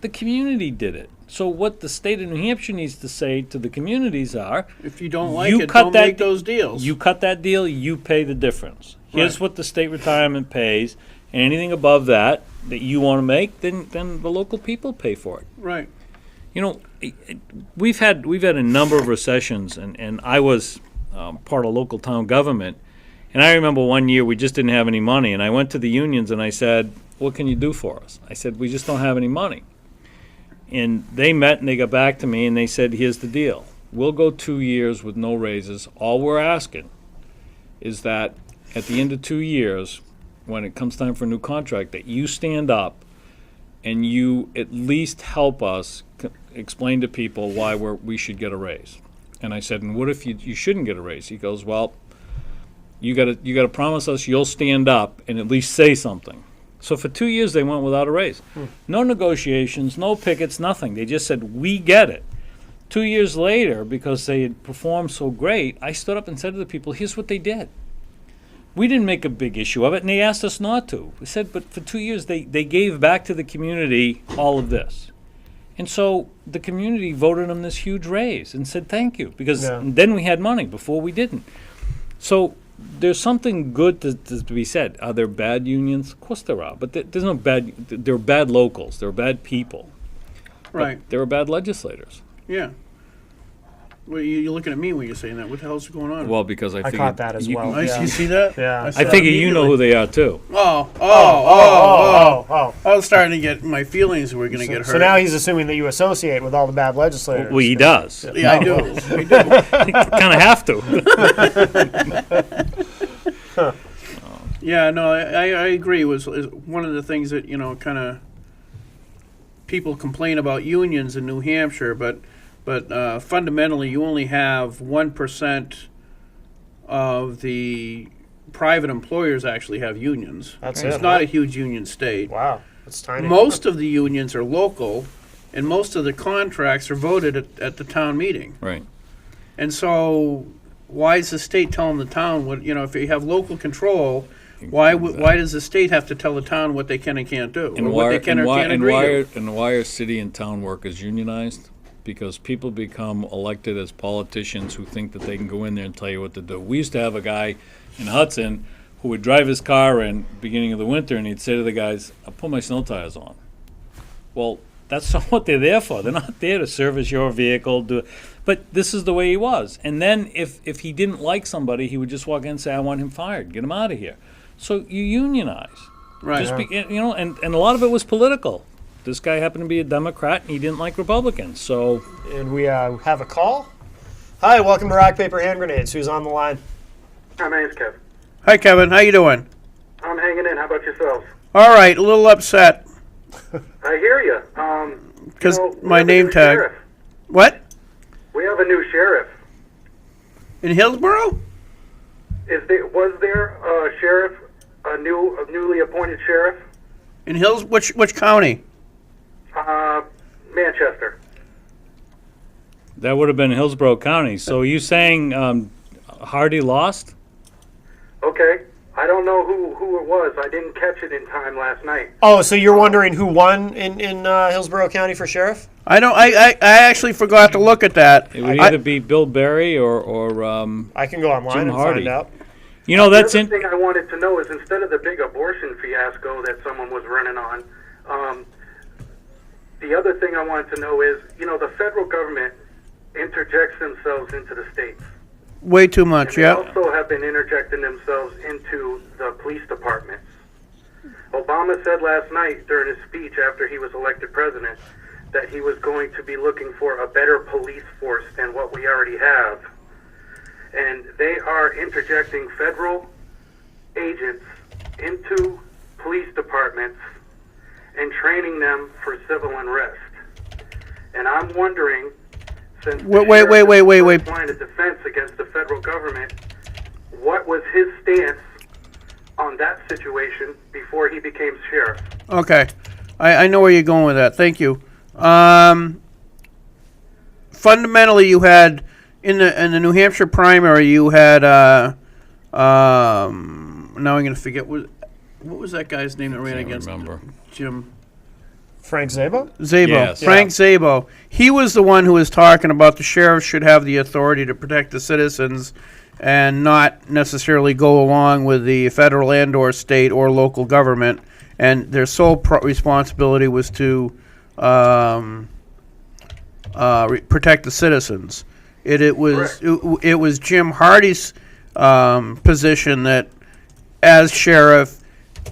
Speaker 3: The community did it. So what the state of New Hampshire needs to say to the communities are,
Speaker 2: If you don't like
Speaker 3: You
Speaker 2: it,
Speaker 3: cut
Speaker 2: don't
Speaker 3: that
Speaker 2: make
Speaker 3: d-
Speaker 2: those deals.
Speaker 3: you cut that deal, you pay the difference. Here's
Speaker 2: Right.
Speaker 3: what the state retirement pays, and anything above that you want to make, then the local people pay for it.
Speaker 2: Right.
Speaker 3: You know, we've had a number of recessions, and I was part of local town government, and I remember one year we just didn't have any money, and I went to the unions and I said, "What can you do for us?" I said, "We just don't have any money." And they met and they got back to me and they said, "Here's the deal. We'll go 2 years with no raises. All we're asking is that at the end of 2 years, when it comes time for a new contract, that you stand up and you at least help us explain to people why we should get a raise." And I said, "And what if you shouldn't get a raise?" He goes, "Well, you gotta promise us you'll stand up and at least say something." So for 2 years they went without a raise. No negotiations, no pickets, nothing. They just said, "We get it." 2 years later, because they had performed so great, I stood up and said to the people, "Here's what they did. We didn't make a big issue of it, and they asked us not to. We said, but for 2 years, they gave back to the community all of this. And so the community voted them this huge raise and said thank you, because
Speaker 1: Yeah.
Speaker 3: then we had money, before we didn't. So there's something good to be said. Are there bad unions? Of course there are, but there's no bad, there are bad locals, there are bad people. but
Speaker 2: Right.
Speaker 3: there are bad legislators.
Speaker 2: Yeah. Well, you're looking at me when you're saying that. What the hell's going on?
Speaker 3: Well, because I
Speaker 1: I
Speaker 3: figured
Speaker 1: caught that as
Speaker 3: you-
Speaker 1: well.
Speaker 2: I
Speaker 1: yeah.
Speaker 2: you see that?
Speaker 1: Yeah.
Speaker 3: I
Speaker 2: saw it
Speaker 3: figure you know who
Speaker 2: immediately.
Speaker 3: they are too.
Speaker 2: Oh.
Speaker 1: Oh.
Speaker 2: I was starting to get, my feelings were going to get hurt.
Speaker 1: So now he's assuming that you associate with all the bad legislators.
Speaker 3: Well, he does.
Speaker 2: Yeah, I do. I do.
Speaker 3: Kind of have to.
Speaker 2: Yeah, no, I agree. Is one of the things that, kind of people complain about unions in New Hampshire, but fundamentally you only have 1% of the private employers actually have unions.
Speaker 1: That's
Speaker 2: It's
Speaker 1: it,
Speaker 2: not
Speaker 1: huh?
Speaker 2: a huge union state.
Speaker 1: Wow, that's tiny.
Speaker 2: Most of the unions are local, and most of the contracts are voted at the town meeting.
Speaker 3: Right.
Speaker 2: And so, why is the state telling the town what, if you have local control, why does the state have to tell the town what they can and can't do? Or what they can or can't agree to?
Speaker 3: And why are city and town workers unionized? Because people become elected as politicians who think that they can go in there and tell you what to do. We used to have a guy in Hudson who would drive his car in beginning of the winter, and he'd say to the guys, "I'll put my snow tires on." Well, that's not what they're there for. They're not there to service your vehicle. But this is the way he was. And then if he didn't like somebody, he would just walk in and say, "I want him fired. Get him out of here." So you unionize.
Speaker 2: Right.
Speaker 3: And a lot of it was political. This guy happened to be a Democrat, and he didn't like Republicans. So
Speaker 1: And we have a call. Hi, welcome to Rock, Paper, Hand Grenades. Who's on the line?
Speaker 4: Hi, my name's Kevin.
Speaker 2: Hi, Kevin. How you doing?
Speaker 4: I'm hanging in. How about yourselves?
Speaker 2: All right. A little upset
Speaker 4: I hear you.
Speaker 2: because
Speaker 4: we
Speaker 2: my
Speaker 4: have a
Speaker 2: name
Speaker 4: new
Speaker 2: tag.
Speaker 4: sheriff.
Speaker 2: What?
Speaker 4: We have a new sheriff.
Speaker 2: In Hillsborough?
Speaker 4: Was there a sheriff, a newly appointed sheriff?
Speaker 2: In which county?
Speaker 4: Manchester.
Speaker 3: that would have been Hillsborough County. So are you saying Hardy lost?
Speaker 4: Okay. I don't know who it was. I didn't catch it in time last night.
Speaker 1: Oh, so you're wondering who won in Hillsborough County for sheriff?
Speaker 2: I don't. I actually forgot to look at that.
Speaker 3: It would
Speaker 2: I-
Speaker 3: either be Bill Berry or
Speaker 1: I can go online
Speaker 3: Jim
Speaker 1: and
Speaker 3: Hardy.
Speaker 1: find out.
Speaker 3: that's
Speaker 4: the
Speaker 3: in.
Speaker 4: other thing I wanted to know is instead of the big abortion fiasco that someone was running on, the other thing I wanted to know is, the federal government interjects themselves into the states.
Speaker 2: Way too much.
Speaker 4: They
Speaker 2: Yeah.
Speaker 4: also have been interjecting themselves into the police departments. Obama said last night during his speech after he was elected president that he was going to be looking for a better police force than what we already have. And they are interjecting federal agents into police departments and training them for civil unrest. And I'm wondering, since the
Speaker 2: Wait,
Speaker 4: sheriff is the
Speaker 2: wait.
Speaker 4: first line of defense against the federal government, what was his stance on that situation before he became sheriff?
Speaker 2: Okay. I know where you're going with that. Thank you. Fundamentally, you had in the New Hampshire primary, you had now I'm going to forget what was that guy's name that ran
Speaker 3: Can't
Speaker 2: against
Speaker 3: remember.
Speaker 2: Jim
Speaker 1: Frank Zabo?
Speaker 2: Zabo.
Speaker 3: Yes.
Speaker 2: Frank Zabo. He was the one who was talking about the sheriff should have the authority to protect the citizens and not necessarily go along with the federal and or state or local government. And their sole responsibility was to protect the citizens. It was Jim Hardy's position that as sheriff,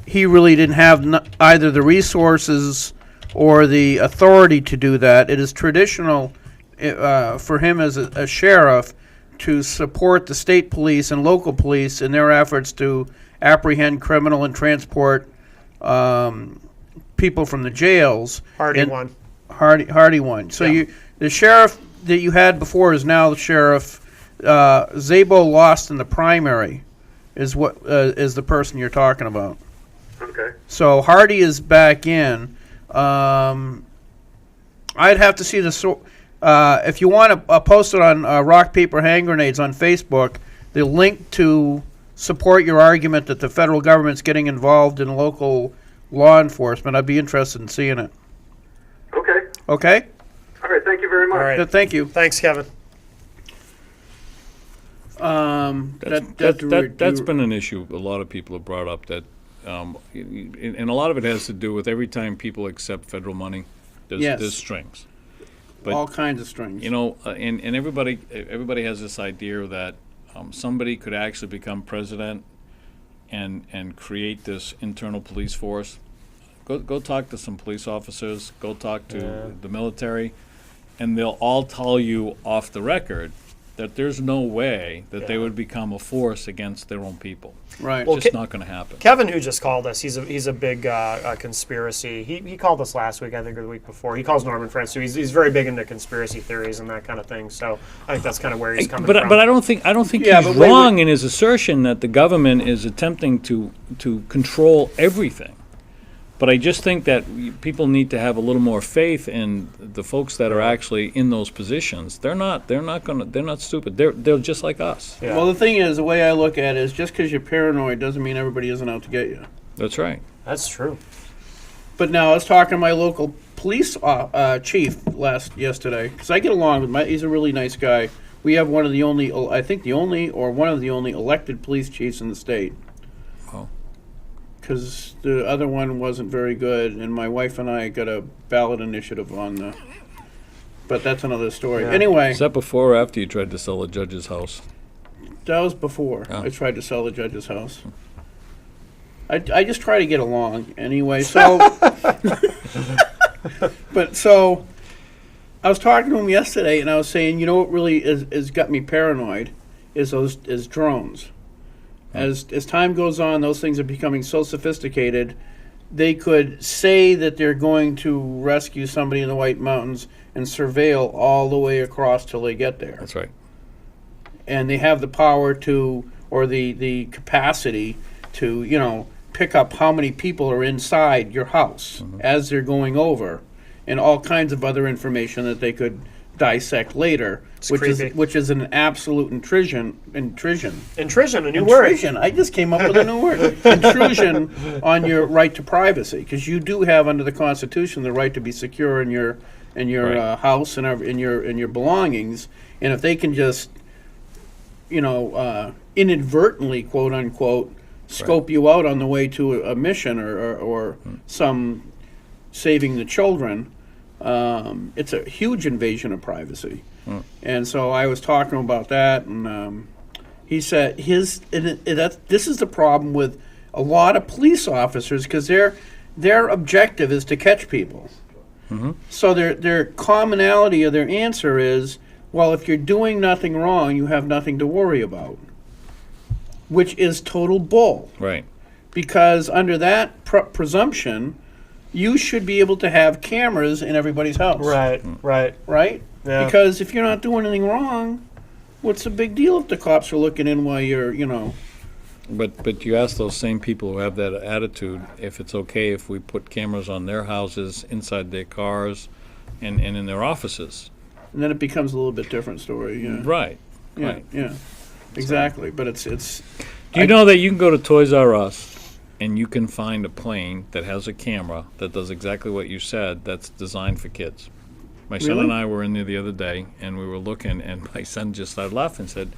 Speaker 2: he really didn't have either the resources or the authority to do that. It is traditional for him as a sheriff to support the state police and local police in their efforts to apprehend criminal and transport people from the jails.
Speaker 1: Hardy won.
Speaker 2: Hardy won. So
Speaker 1: Yeah.
Speaker 2: the sheriff that you had before is now the sheriff. Zabo lost in the primary, is is the person you're talking about.
Speaker 4: Okay.
Speaker 2: So Hardy is back in. I'd have to see if you want to post it on Rock Paper Hand Grenades on Facebook. The link to support your argument that the federal government's getting involved in local law enforcement. I'd be interested in seeing it.
Speaker 4: Okay.
Speaker 2: Okay?
Speaker 4: All right. Thank you very much.
Speaker 1: All right.
Speaker 2: Thank you.
Speaker 1: Thanks, Kevin.
Speaker 3: That's been an issue a lot of people have brought up, that, and a lot of it has to do with every time people accept federal money,
Speaker 2: Yes.
Speaker 3: there's strings. But,
Speaker 2: all kinds of strings.
Speaker 3: you know, and everybody has this idea that somebody could actually become president and create this internal police force. Go talk to some police officers, go talk to the military, and they'll all tell you off the record that there's no way that they would become a force against their own people.
Speaker 2: Right.
Speaker 1: Well,
Speaker 3: It's just not going to happen.
Speaker 1: Kevin, who just called us, he's a big conspiracy. He called us last week, I think, or the week before. He calls Norman Friends too. He's very big into conspiracy theories and that kind of thing. So I think that's kind of where he's coming from.
Speaker 3: But I don't think
Speaker 2: Yeah,
Speaker 3: he's
Speaker 2: but wait,
Speaker 3: wrong in his assertion that the government is attempting to control everything. But I just think that people need to have a little more faith in the folks that are actually in those positions. They're not stupid. They're just like us.
Speaker 1: Yeah.
Speaker 2: Well, the thing is, the way I look at it is, just because you're paranoid doesn't mean everybody isn't out to get you.
Speaker 3: That's right.
Speaker 1: That's true.
Speaker 2: But now I was talking to my local police chief yesterday, because I get along with he's a really nice guy. We have one of the only, I think the only, or one of the only elected police chiefs in the state.
Speaker 3: Oh.
Speaker 2: Because the other one wasn't very good, and my wife and I got a ballot initiative on the, but that's another story.
Speaker 1: Yeah.
Speaker 2: Anyway,
Speaker 3: Is that before or after you tried to sell a judge's house?
Speaker 2: that was before
Speaker 3: Oh.
Speaker 2: I tried to sell the judge's house. I just try to get along anyway, so. But so, I was talking to him yesterday, and I was saying, you know what really is got me paranoid is drones. As time goes on, those things are becoming so sophisticated. They could say that they're going to rescue somebody in the White Mountains and surveil all the way across till they get there.
Speaker 3: That's right.
Speaker 2: And they have the power to, or the capacity to, you know, pick up how many people are inside your house as they're going over, and all kinds of other information that they could dissect later,
Speaker 1: creepy.
Speaker 2: which is an absolute intrusion,
Speaker 1: Intrusion, a new word.
Speaker 2: intrusion. I just came up with a new word. Intrusion on your right to privacy, because you do have under the Constitution the right to be secure in your
Speaker 3: Right.
Speaker 2: house and in your belongings. And if they can just, you know, inadvertently, quote unquote, scope you out on the way to a mission or some saving the children, it's a huge invasion of privacy. And so I was talking to him about that, and he said this is the problem with a lot of police officers, because their objective is to catch people. So their commonality of their answer is, well, if you're doing nothing wrong, you have nothing to worry about, which is total bull.
Speaker 3: Right.
Speaker 2: Because under that presumption, you should be able to have cameras in everybody's house.
Speaker 1: Right, right.
Speaker 2: Right?
Speaker 1: Yeah.
Speaker 2: Because if you're not doing anything wrong, what's the big deal if the cops are looking in while you're, you know?
Speaker 3: But you ask those same people who have that attitude if it's okay if we put cameras on their houses, inside their cars, and in their offices.
Speaker 2: And then it becomes a little bit different story. Yeah.
Speaker 3: Right.
Speaker 2: Yeah.
Speaker 3: Right.
Speaker 2: Yeah. Exactly. But it's
Speaker 3: Do you know that you can go to Toys R Us and you can find a plane that has a camera that does exactly what you said, that's designed for kids? My son
Speaker 2: Really?
Speaker 3: and I were in there the other day, and we were looking, and my son just started laughing and said,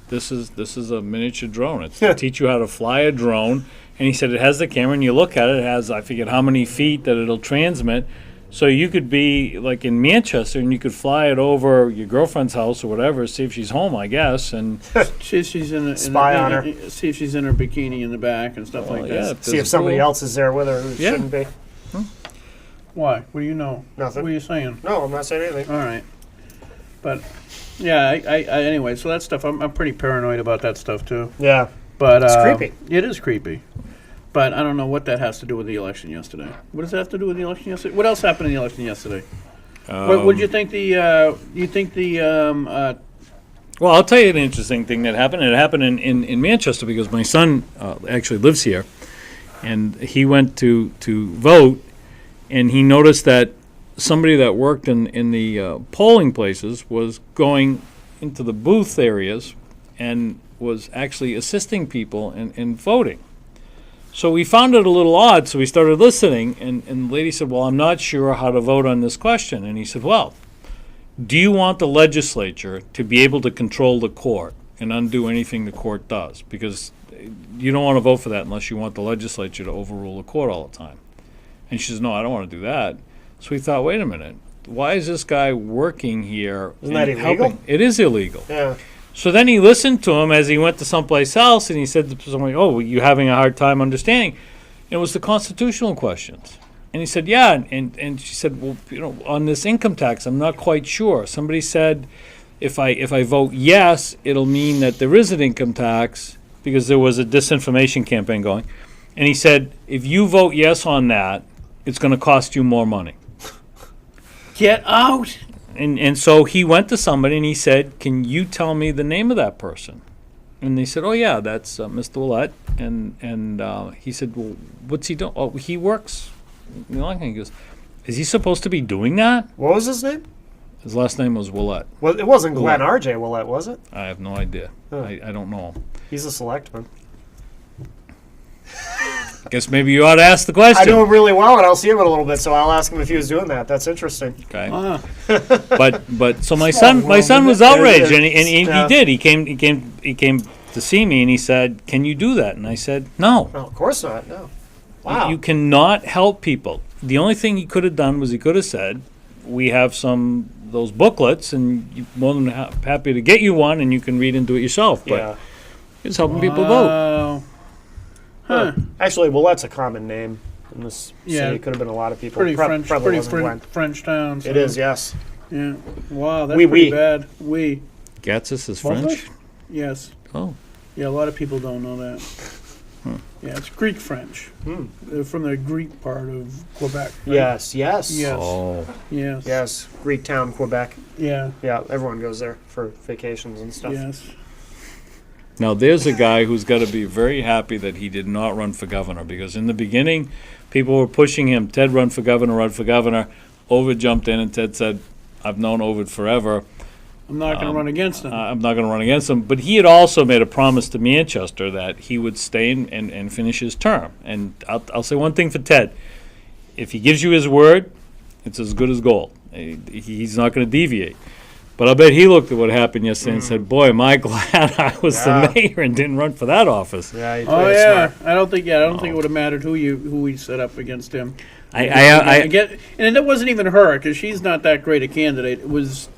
Speaker 3: this is a miniature drone. It's to teach you how to fly a drone. And he said it has the camera, and you look at it, it has, I forget how many feet that it'll transmit. So you could be like in Manchester, and you could fly it over your girlfriend's house or whatever, see if she's home, I guess. And
Speaker 2: see if she's
Speaker 1: Spy on her.
Speaker 2: See if she's in her bikini in the back and stuff like
Speaker 3: yeah,
Speaker 2: that.
Speaker 1: See if somebody else is there with her who
Speaker 3: Yeah.
Speaker 1: shouldn't be.
Speaker 2: Why? What do you know?
Speaker 1: Nothing.
Speaker 2: What are you saying?
Speaker 1: No, I'm not saying anything.
Speaker 2: All right. But yeah, I anyway, so that stuff, I'm pretty paranoid about that stuff too.
Speaker 1: Yeah.
Speaker 2: But
Speaker 1: It's creepy.
Speaker 2: It is creepy. But I don't know what that has to do with the election yesterday. What does that have to do with the election yesterday? What else happened in the election yesterday? What would you think
Speaker 3: well, I'll tell you an interesting thing that happened. It happened in Manchester because my son actually lives here, and he went to vote, and he noticed that somebody that worked in the polling places was going into the booth areas and was actually assisting people in voting. So we found it a little odd, so we started listening, and the lady said, well, I'm not sure how to vote on this question. And he said, well, do you want the legislature to be able to control the court and undo anything the court does? Because you don't want to vote for that unless you want the legislature to overrule the court all the time. And she says, no, I don't want to do that. So we thought, wait a minute, why is this guy working here?
Speaker 1: Isn't that
Speaker 3: and
Speaker 1: illegal?
Speaker 3: helping? It is illegal.
Speaker 1: Yeah.
Speaker 3: So then he listened to him as he went to someplace else, and he said to somebody, oh, you having a hard time understanding? And it was the constitutional questions. And he said, yeah. And she said, well, on this income tax, I'm not quite sure. Somebody said, if I vote yes, it'll mean that there is an income tax, because there was a disinformation campaign going. And he said, if you vote yes on that, it's going to cost you more money.
Speaker 2: Get out.
Speaker 3: And so he went to somebody and he said, can you tell me the name of that person? And they said, oh, yeah, that's Mr. Willett. And he said, well, what's he doing? Oh, he works. He goes, is he supposed to be doing that?
Speaker 1: What was his name?
Speaker 3: His last name was Willett.
Speaker 1: Well, it wasn't Glenn
Speaker 3: Willett.
Speaker 1: R.J. Willett, was it?
Speaker 3: I have no idea.
Speaker 1: Huh.
Speaker 3: I don't know.
Speaker 1: He's a selectman.
Speaker 3: Guess maybe you ought to ask the question.
Speaker 1: I know him really well, and I'll see him in a little bit, so I'll ask him if he was doing that. That's interesting.
Speaker 3: Okay.
Speaker 2: Ah,
Speaker 3: But so my
Speaker 1: Small
Speaker 3: son
Speaker 1: world,
Speaker 3: was
Speaker 1: isn't it?
Speaker 3: outraged, and he
Speaker 1: Yeah.
Speaker 3: did. He came to see me, and he said, "Can you do that?" And I said, "No.
Speaker 1: No, of course not. No. Wow.
Speaker 3: You cannot help people." The only thing he could have done was he could have said, "We have those booklets, and you're more than happy to get you one, and you can read into it yourself." But
Speaker 1: Yeah.
Speaker 3: it's helping people vote.
Speaker 2: wow. Huh.
Speaker 1: Actually, Willett's a common name in this
Speaker 2: Yeah.
Speaker 1: city. It could have been a lot of people.
Speaker 2: Pretty French.
Speaker 1: Probably
Speaker 2: Pretty
Speaker 1: wasn't Glenn.
Speaker 2: French town. So.
Speaker 1: It is, yes.
Speaker 2: Yeah. Wow, that's
Speaker 1: Oui,
Speaker 2: pretty
Speaker 1: oui.
Speaker 2: bad. Oui.
Speaker 3: Gatsis is
Speaker 1: Was
Speaker 3: French.
Speaker 2: Yes.
Speaker 3: Oh,
Speaker 2: Yeah, a lot of people don't know that. Yeah, it's Greek French.
Speaker 1: Hmm.
Speaker 2: They're from the Greek part of Quebec. Right?
Speaker 1: Yes, yes.
Speaker 2: Yes.
Speaker 3: oh.
Speaker 2: Yes.
Speaker 1: Yes. Greek town, Quebec.
Speaker 2: Yeah.
Speaker 1: Yeah, everyone goes there for vacations and stuff.
Speaker 2: Yes.
Speaker 3: Now, there's a guy who's got to be very happy that he did not run for governor, because in the beginning, people were pushing him, Ted, run for governor, run for governor. Ovid jumped in, and Ted said, I've known Ovid forever.
Speaker 2: I'm not going to run against them.
Speaker 3: I'm not going to run against him. But he had also made a promise to Manchester that he would stay and finish his term. And I'll say one thing for Ted. If he gives you his word, it's as good as gold. He's not going to deviate. But I bet he looked at what happened yesterday and said, boy, am I glad I was
Speaker 1: Yeah.
Speaker 3: the mayor and didn't run for that office.
Speaker 1: Yeah, he
Speaker 2: Oh
Speaker 1: played it
Speaker 2: yeah,
Speaker 1: smart.
Speaker 2: I don't think it would have mattered who we set up against him.
Speaker 3: I
Speaker 2: get, and it wasn't even her, because she's not that great a candidate. It was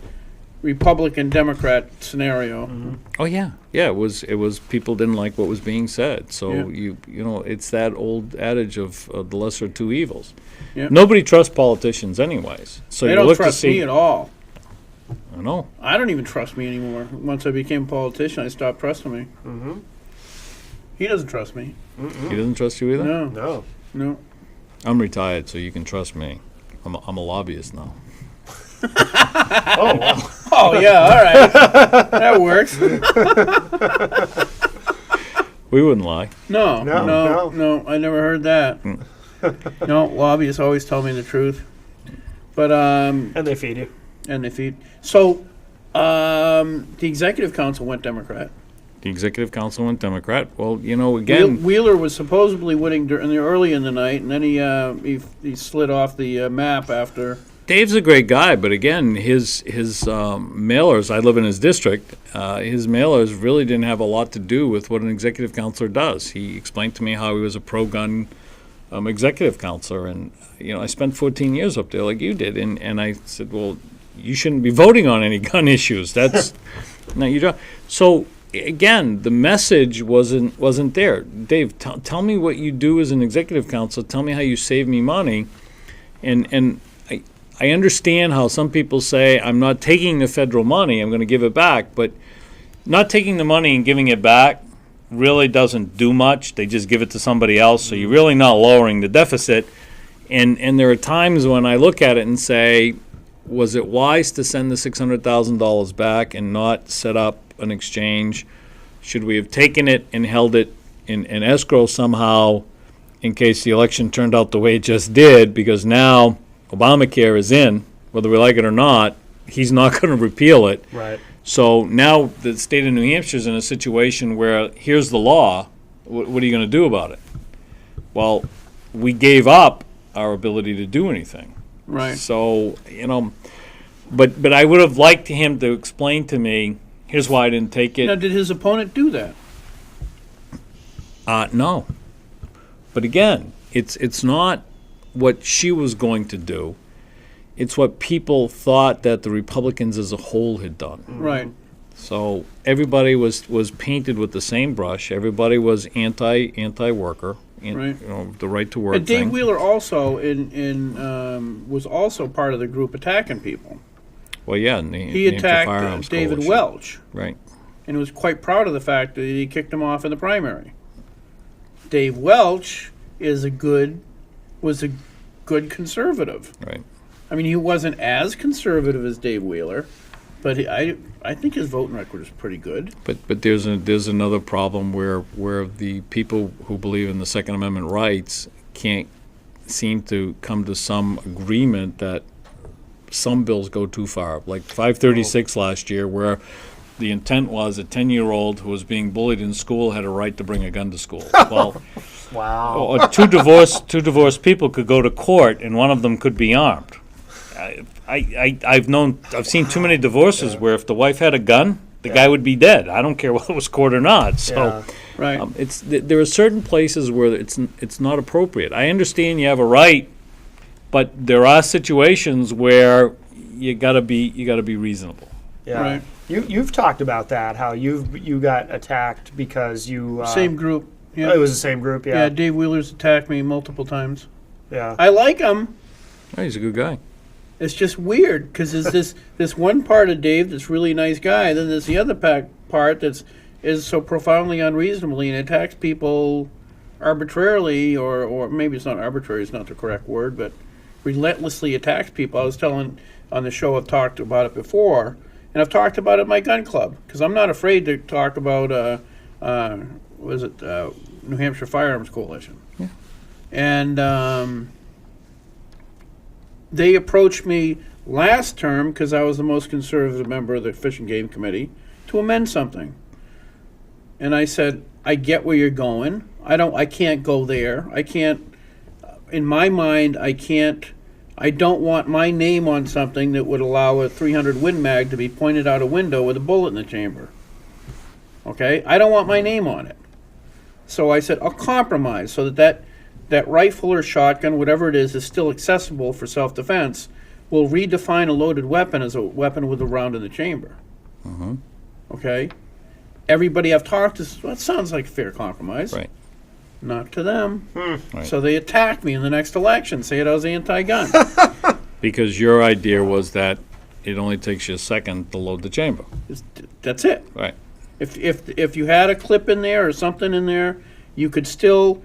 Speaker 2: Republican Democrat scenario.
Speaker 3: Oh yeah, it was people didn't like what was being said. So
Speaker 2: Yeah.
Speaker 3: you know it's that old adage of the lesser of two evils.
Speaker 2: Yeah.
Speaker 3: Nobody trusts politicians anyways. So
Speaker 2: They
Speaker 3: you
Speaker 2: don't
Speaker 3: look to
Speaker 2: trust
Speaker 3: see.
Speaker 2: me at all.
Speaker 3: I know.
Speaker 2: I don't even trust me anymore. Once I became a politician, I stopped trusting me.
Speaker 1: Mm-hmm.
Speaker 2: He doesn't trust me.
Speaker 3: He doesn't trust you either.
Speaker 2: No,
Speaker 1: No.
Speaker 2: no.
Speaker 3: I'm retired, so you can trust me. I'm a lobbyist now.
Speaker 1: Oh, well.
Speaker 2: Oh yeah, all right, that works.
Speaker 3: We wouldn't lie.
Speaker 2: No,
Speaker 1: No,
Speaker 2: no,
Speaker 1: no.
Speaker 2: no. I never heard that. No, lobbyists always tell me the truth. But
Speaker 1: And they feed you.
Speaker 2: and if he so, the executive council went Democrat.
Speaker 3: The executive council went Democrat. Well, you know, again,
Speaker 2: Wheeler was supposedly winning early in the night, and then he slid off the map after.
Speaker 3: Dave's a great guy, but again, his mailers. I live in his district. His mailers really didn't have a lot to do with what an executive counselor does. He explained to me how he was a pro-gun executive counselor, and I spent 14 years up there like you did, and I said, well, you shouldn't be voting on any gun issues. That's not your job. So again, the message wasn't there. Dave, tell me what you do as an executive counselor. Tell me how you save me money, and I understand how some people say, I'm not taking the federal money, I'm going to give it back, but not taking the money and giving it back really doesn't do much. They just give it to somebody else, so you're really not lowering the deficit. And there are times when I look at it and say, was it wise to send the $600,000 back and not set up an exchange? Should we have taken it and held it in escrow somehow in case the election turned out the way it just did? Because now Obamacare is in, whether we like it or not. He's not going to repeal it.
Speaker 1: Right.
Speaker 3: So now the state of New Hampshire is in a situation where here's the law. What are you going to do about it? Well, we gave up our ability to do anything.
Speaker 2: Right.
Speaker 3: So, but I would have liked him to explain to me, here's why I didn't take
Speaker 2: Now,
Speaker 3: it.
Speaker 2: did his opponent do that?
Speaker 3: No. But again, it's not what she was going to do. It's what people thought that the Republicans as a whole had done.
Speaker 2: Right.
Speaker 3: So everybody was painted with the same brush. Everybody was anti-worker,
Speaker 2: Right.
Speaker 3: The right to work
Speaker 2: And Dave
Speaker 3: thing.
Speaker 2: Wheeler also was also part of the group attacking people.
Speaker 3: Well, yeah,
Speaker 2: He attacked David Welch,
Speaker 3: Right.
Speaker 2: and was quite proud of the fact that he kicked him off in the primary. Dave Welch was a good conservative.
Speaker 3: Right.
Speaker 2: I mean, he wasn't as conservative as Dave Wheeler, but I think his voting record is pretty good.
Speaker 3: But there's another problem where the people who believe in the Second Amendment rights can't seem to come to some agreement that some bills go too far, like 536 last year, where the intent was a 10-year-old who was being bullied in school had a right to bring a gun to school. Well,
Speaker 1: Wow.
Speaker 3: or two divorced people could go to court and one of them could be armed. I've seen too many divorces where if the wife had a gun, the guy would be dead. I don't care whether it was court or not. So.
Speaker 1: Yeah.
Speaker 2: Right.
Speaker 3: There are certain places where it's not appropriate. I understand you have a right, but there are situations where you gotta be reasonable.
Speaker 1: Yeah.
Speaker 2: Right.
Speaker 1: You've talked about that, how you got attacked because you
Speaker 2: Same group. Yeah.
Speaker 1: It was the same group,
Speaker 2: Yeah,
Speaker 1: yeah.
Speaker 2: Dave Wheeler's attacked me multiple times.
Speaker 1: Yeah.
Speaker 2: I like him.
Speaker 3: Oh, he's a good guy.
Speaker 2: It's just weird because there's this one part of Dave that's really a nice guy. Then there's the other part is so profoundly unreasonably and attacks people arbitrarily, or maybe it's not arbitrary. It's not the correct word, but relentlessly attacks people. I was telling on the show, I've talked about it before, and I've talked about it at my gun club because I'm not afraid to talk about New Hampshire Firearms Coalition.
Speaker 3: Yeah.
Speaker 2: And they approached me last term because I was the most conservative member of the Fish and Game Committee to amend something. And I said, I get where you're going. I can't go there. I can't, in my mind, I don't want my name on something that would allow a 300 Win Mag to be pointed out a window with a bullet in the chamber. Okay? I don't want my name on it. So I said, I'll compromise so that rifle or shotgun, whatever it is still accessible for self-defense. We'll redefine a loaded weapon as a weapon with a round in the chamber.
Speaker 3: Mm-hmm.
Speaker 2: Okay? Everybody I've talked to says, well, that sounds like a fair compromise.
Speaker 3: Right.
Speaker 2: Not to them.
Speaker 3: Right.
Speaker 2: So they attacked me in the next election, saying I was anti-gun.
Speaker 3: Because your idea was that it only takes you a second to load the chamber.
Speaker 2: That's it.
Speaker 3: Right.
Speaker 2: If you had a clip in there or something in there, you could still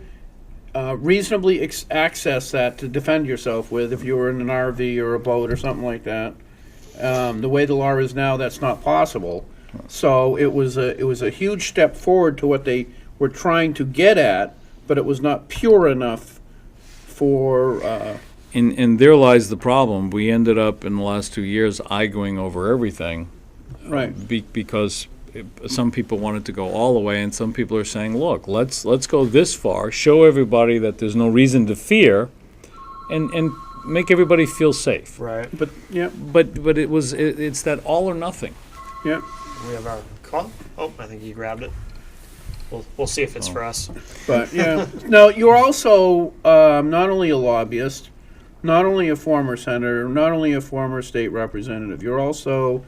Speaker 2: reasonably access that to defend yourself with if you were in an RV or a boat or something like that. The way the law is now, that's not possible. So it was a huge step forward to what they were trying to get at, but it was not pure enough for.
Speaker 3: And there lies the problem. We ended up in the last 2 years arguing over everything.
Speaker 2: Right.
Speaker 3: Because some people wanted to go all the way, and some people are saying, "Look, let's go this far, show everybody that there's no reason to fear, and make everybody feel safe."
Speaker 1: Right.
Speaker 2: But yeah,
Speaker 3: But it's that all or nothing.
Speaker 2: yeah.
Speaker 1: We have our call. Oh, I think he grabbed it. We'll see if it's for us.
Speaker 2: But yeah, no, you're also not only a lobbyist, not only a former senator, not only a former state representative. You're also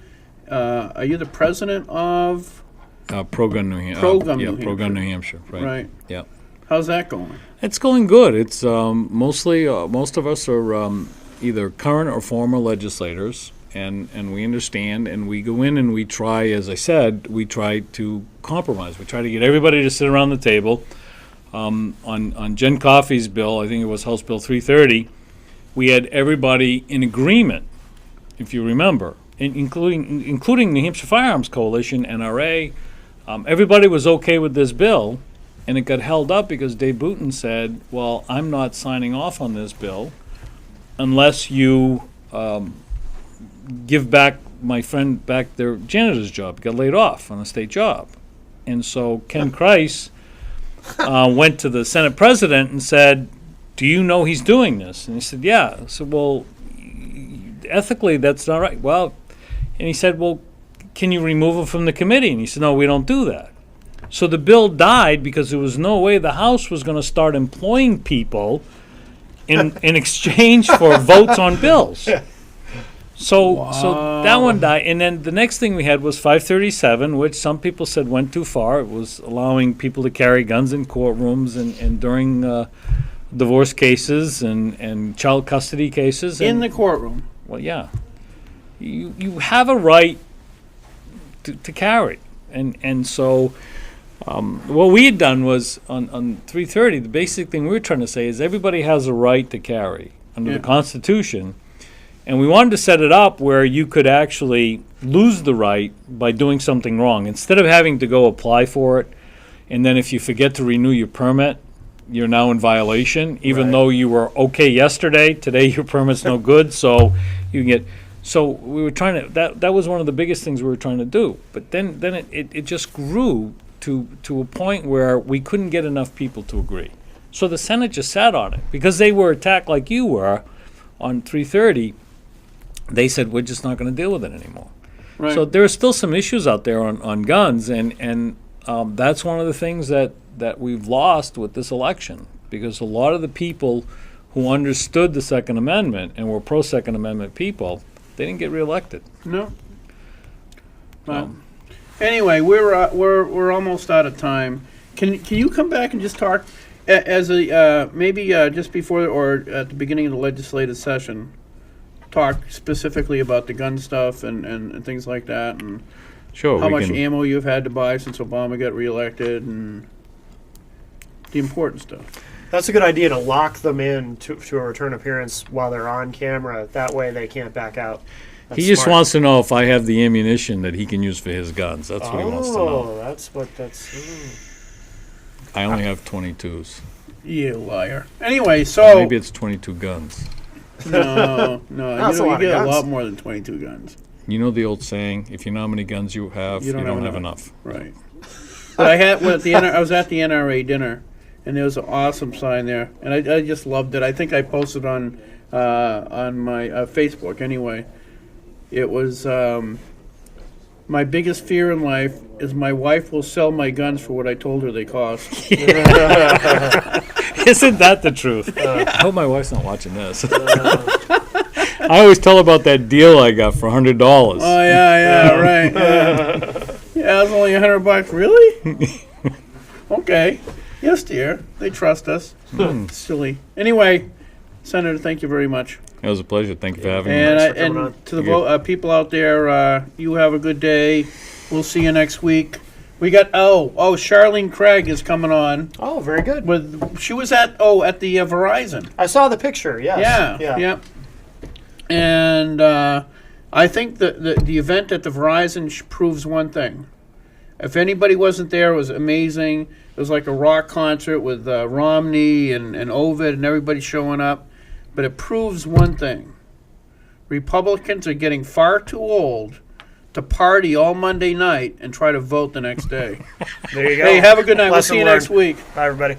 Speaker 2: are you the president of?
Speaker 3: Pro-gun New Hampshire.
Speaker 2: Pro-gun
Speaker 3: yeah,
Speaker 2: New
Speaker 3: Pro-gun New Hampshire. Right.
Speaker 2: Right.
Speaker 3: Yeah.
Speaker 2: How's that going?
Speaker 3: It's going good. It's mostly most of us are either current or former legislators, and we understand, and we go in and we try, as I said, we try to compromise. We try to get everybody to sit around the table. On Jen Coffey's bill, I think it was House Bill 330, we had everybody in agreement, if you remember, including New Hampshire Firearms Coalition, NRA. Everybody was okay with this bill, and it got held up because Dave Booton said, well, I'm not signing off on this bill unless you give back my friend back their janitor's job, got laid off on a state job. And so Ken Kreis went to the Senate president and said, do you know he's doing this? And he said, yeah. I said, well, ethically, that's not right. Well, and he said, well, can you remove him from the committee? And he said, no, we don't do that. So the bill died because there was no way the House was going to start employing people in exchange for votes on bills. So that one died, and then the next thing we had was 537, which some people said went too far. It was allowing people to carry guns in courtrooms and during divorce cases and child custody cases.
Speaker 2: In the courtroom.
Speaker 3: Well, yeah, you have a right to carry, and so what we had done was on 330. The basic thing we were trying to say is everybody has a right to carry under the Constitution. And we wanted to set it up where you could actually lose the right by doing something wrong. Instead of having to go apply for it, and then if you forget to renew your permit, you're now in violation. Even though you were okay yesterday, today your permit's no good, so you can get... So we were trying to... That was one of the biggest things we were trying to do. But then it just grew to a point where we couldn't get enough people to agree. So the Senate just sat on it. Because they were attacked like you were on 330... They said, we're just not going to deal with it anymore.
Speaker 2: Right.
Speaker 3: So there are still some issues out there on guns, and that's one of the things that we've lost with this election, because a lot of the people who understood the Second Amendment and were pro-Second Amendment people, they didn't get reelected.
Speaker 2: No. Well, anyway, we're almost out of time. Can you come back and just talk as a maybe just before or at the beginning of the legislative session? Talk specifically about the gun stuff and things like that, and
Speaker 3: Sure.
Speaker 2: how much ammo you've had to buy since Obama got reelected, and the important stuff.
Speaker 1: That's a good idea to lock them in to a return appearance while they're on camera. That way they can't back out. That's
Speaker 3: He just
Speaker 1: smart.
Speaker 3: wants to know if I have the ammunition that he can use for his guns. That's what he wants to know.
Speaker 1: Oh, that's what that's...
Speaker 3: I only have 22s.
Speaker 2: You liar. Anyway, so
Speaker 3: Maybe it's 22 guns.
Speaker 2: no,
Speaker 1: That's a
Speaker 2: you
Speaker 1: lot of
Speaker 2: get a
Speaker 1: guns.
Speaker 2: lot more than 22 guns,
Speaker 3: You know the old saying, if you know how many guns you have, you don't have enough.
Speaker 2: right? But I had I was at the NRA dinner, and there was an awesome sign there, and I just loved it. I think I posted on my Facebook anyway. It was my biggest fear in life is my wife will sell my guns for what I told her they cost.
Speaker 3: Isn't that the truth? I hope my wife's not watching this. I always tell her about that deal I got for $100.
Speaker 2: Oh yeah, right. Yeah, it was only $100. Really? Okay. Yes, dear. They trust us. Silly. Anyway, Senator, thank you very much.
Speaker 3: It was a pleasure. Thank you for having
Speaker 2: And
Speaker 3: me.
Speaker 1: for coming on.
Speaker 2: to the people out there, you have a good day. We'll see you next week. We got Charlene Craig is coming on.
Speaker 1: Oh, very good.
Speaker 2: She was at the Verizon.
Speaker 1: I saw the picture, yes.
Speaker 2: Yeah. And I think that the event at the Verizon proves one thing. If anybody wasn't there, it was amazing. It was like a rock concert with Romney and Ovid and everybody showing up. But it proves one thing. Republicans are getting far too old to party all Monday night and try to vote the next day.
Speaker 1: There you go.
Speaker 2: Hey, have a good night. We'll
Speaker 1: Lesson
Speaker 2: see you
Speaker 1: learned.
Speaker 2: next week.
Speaker 1: Bye, everybody.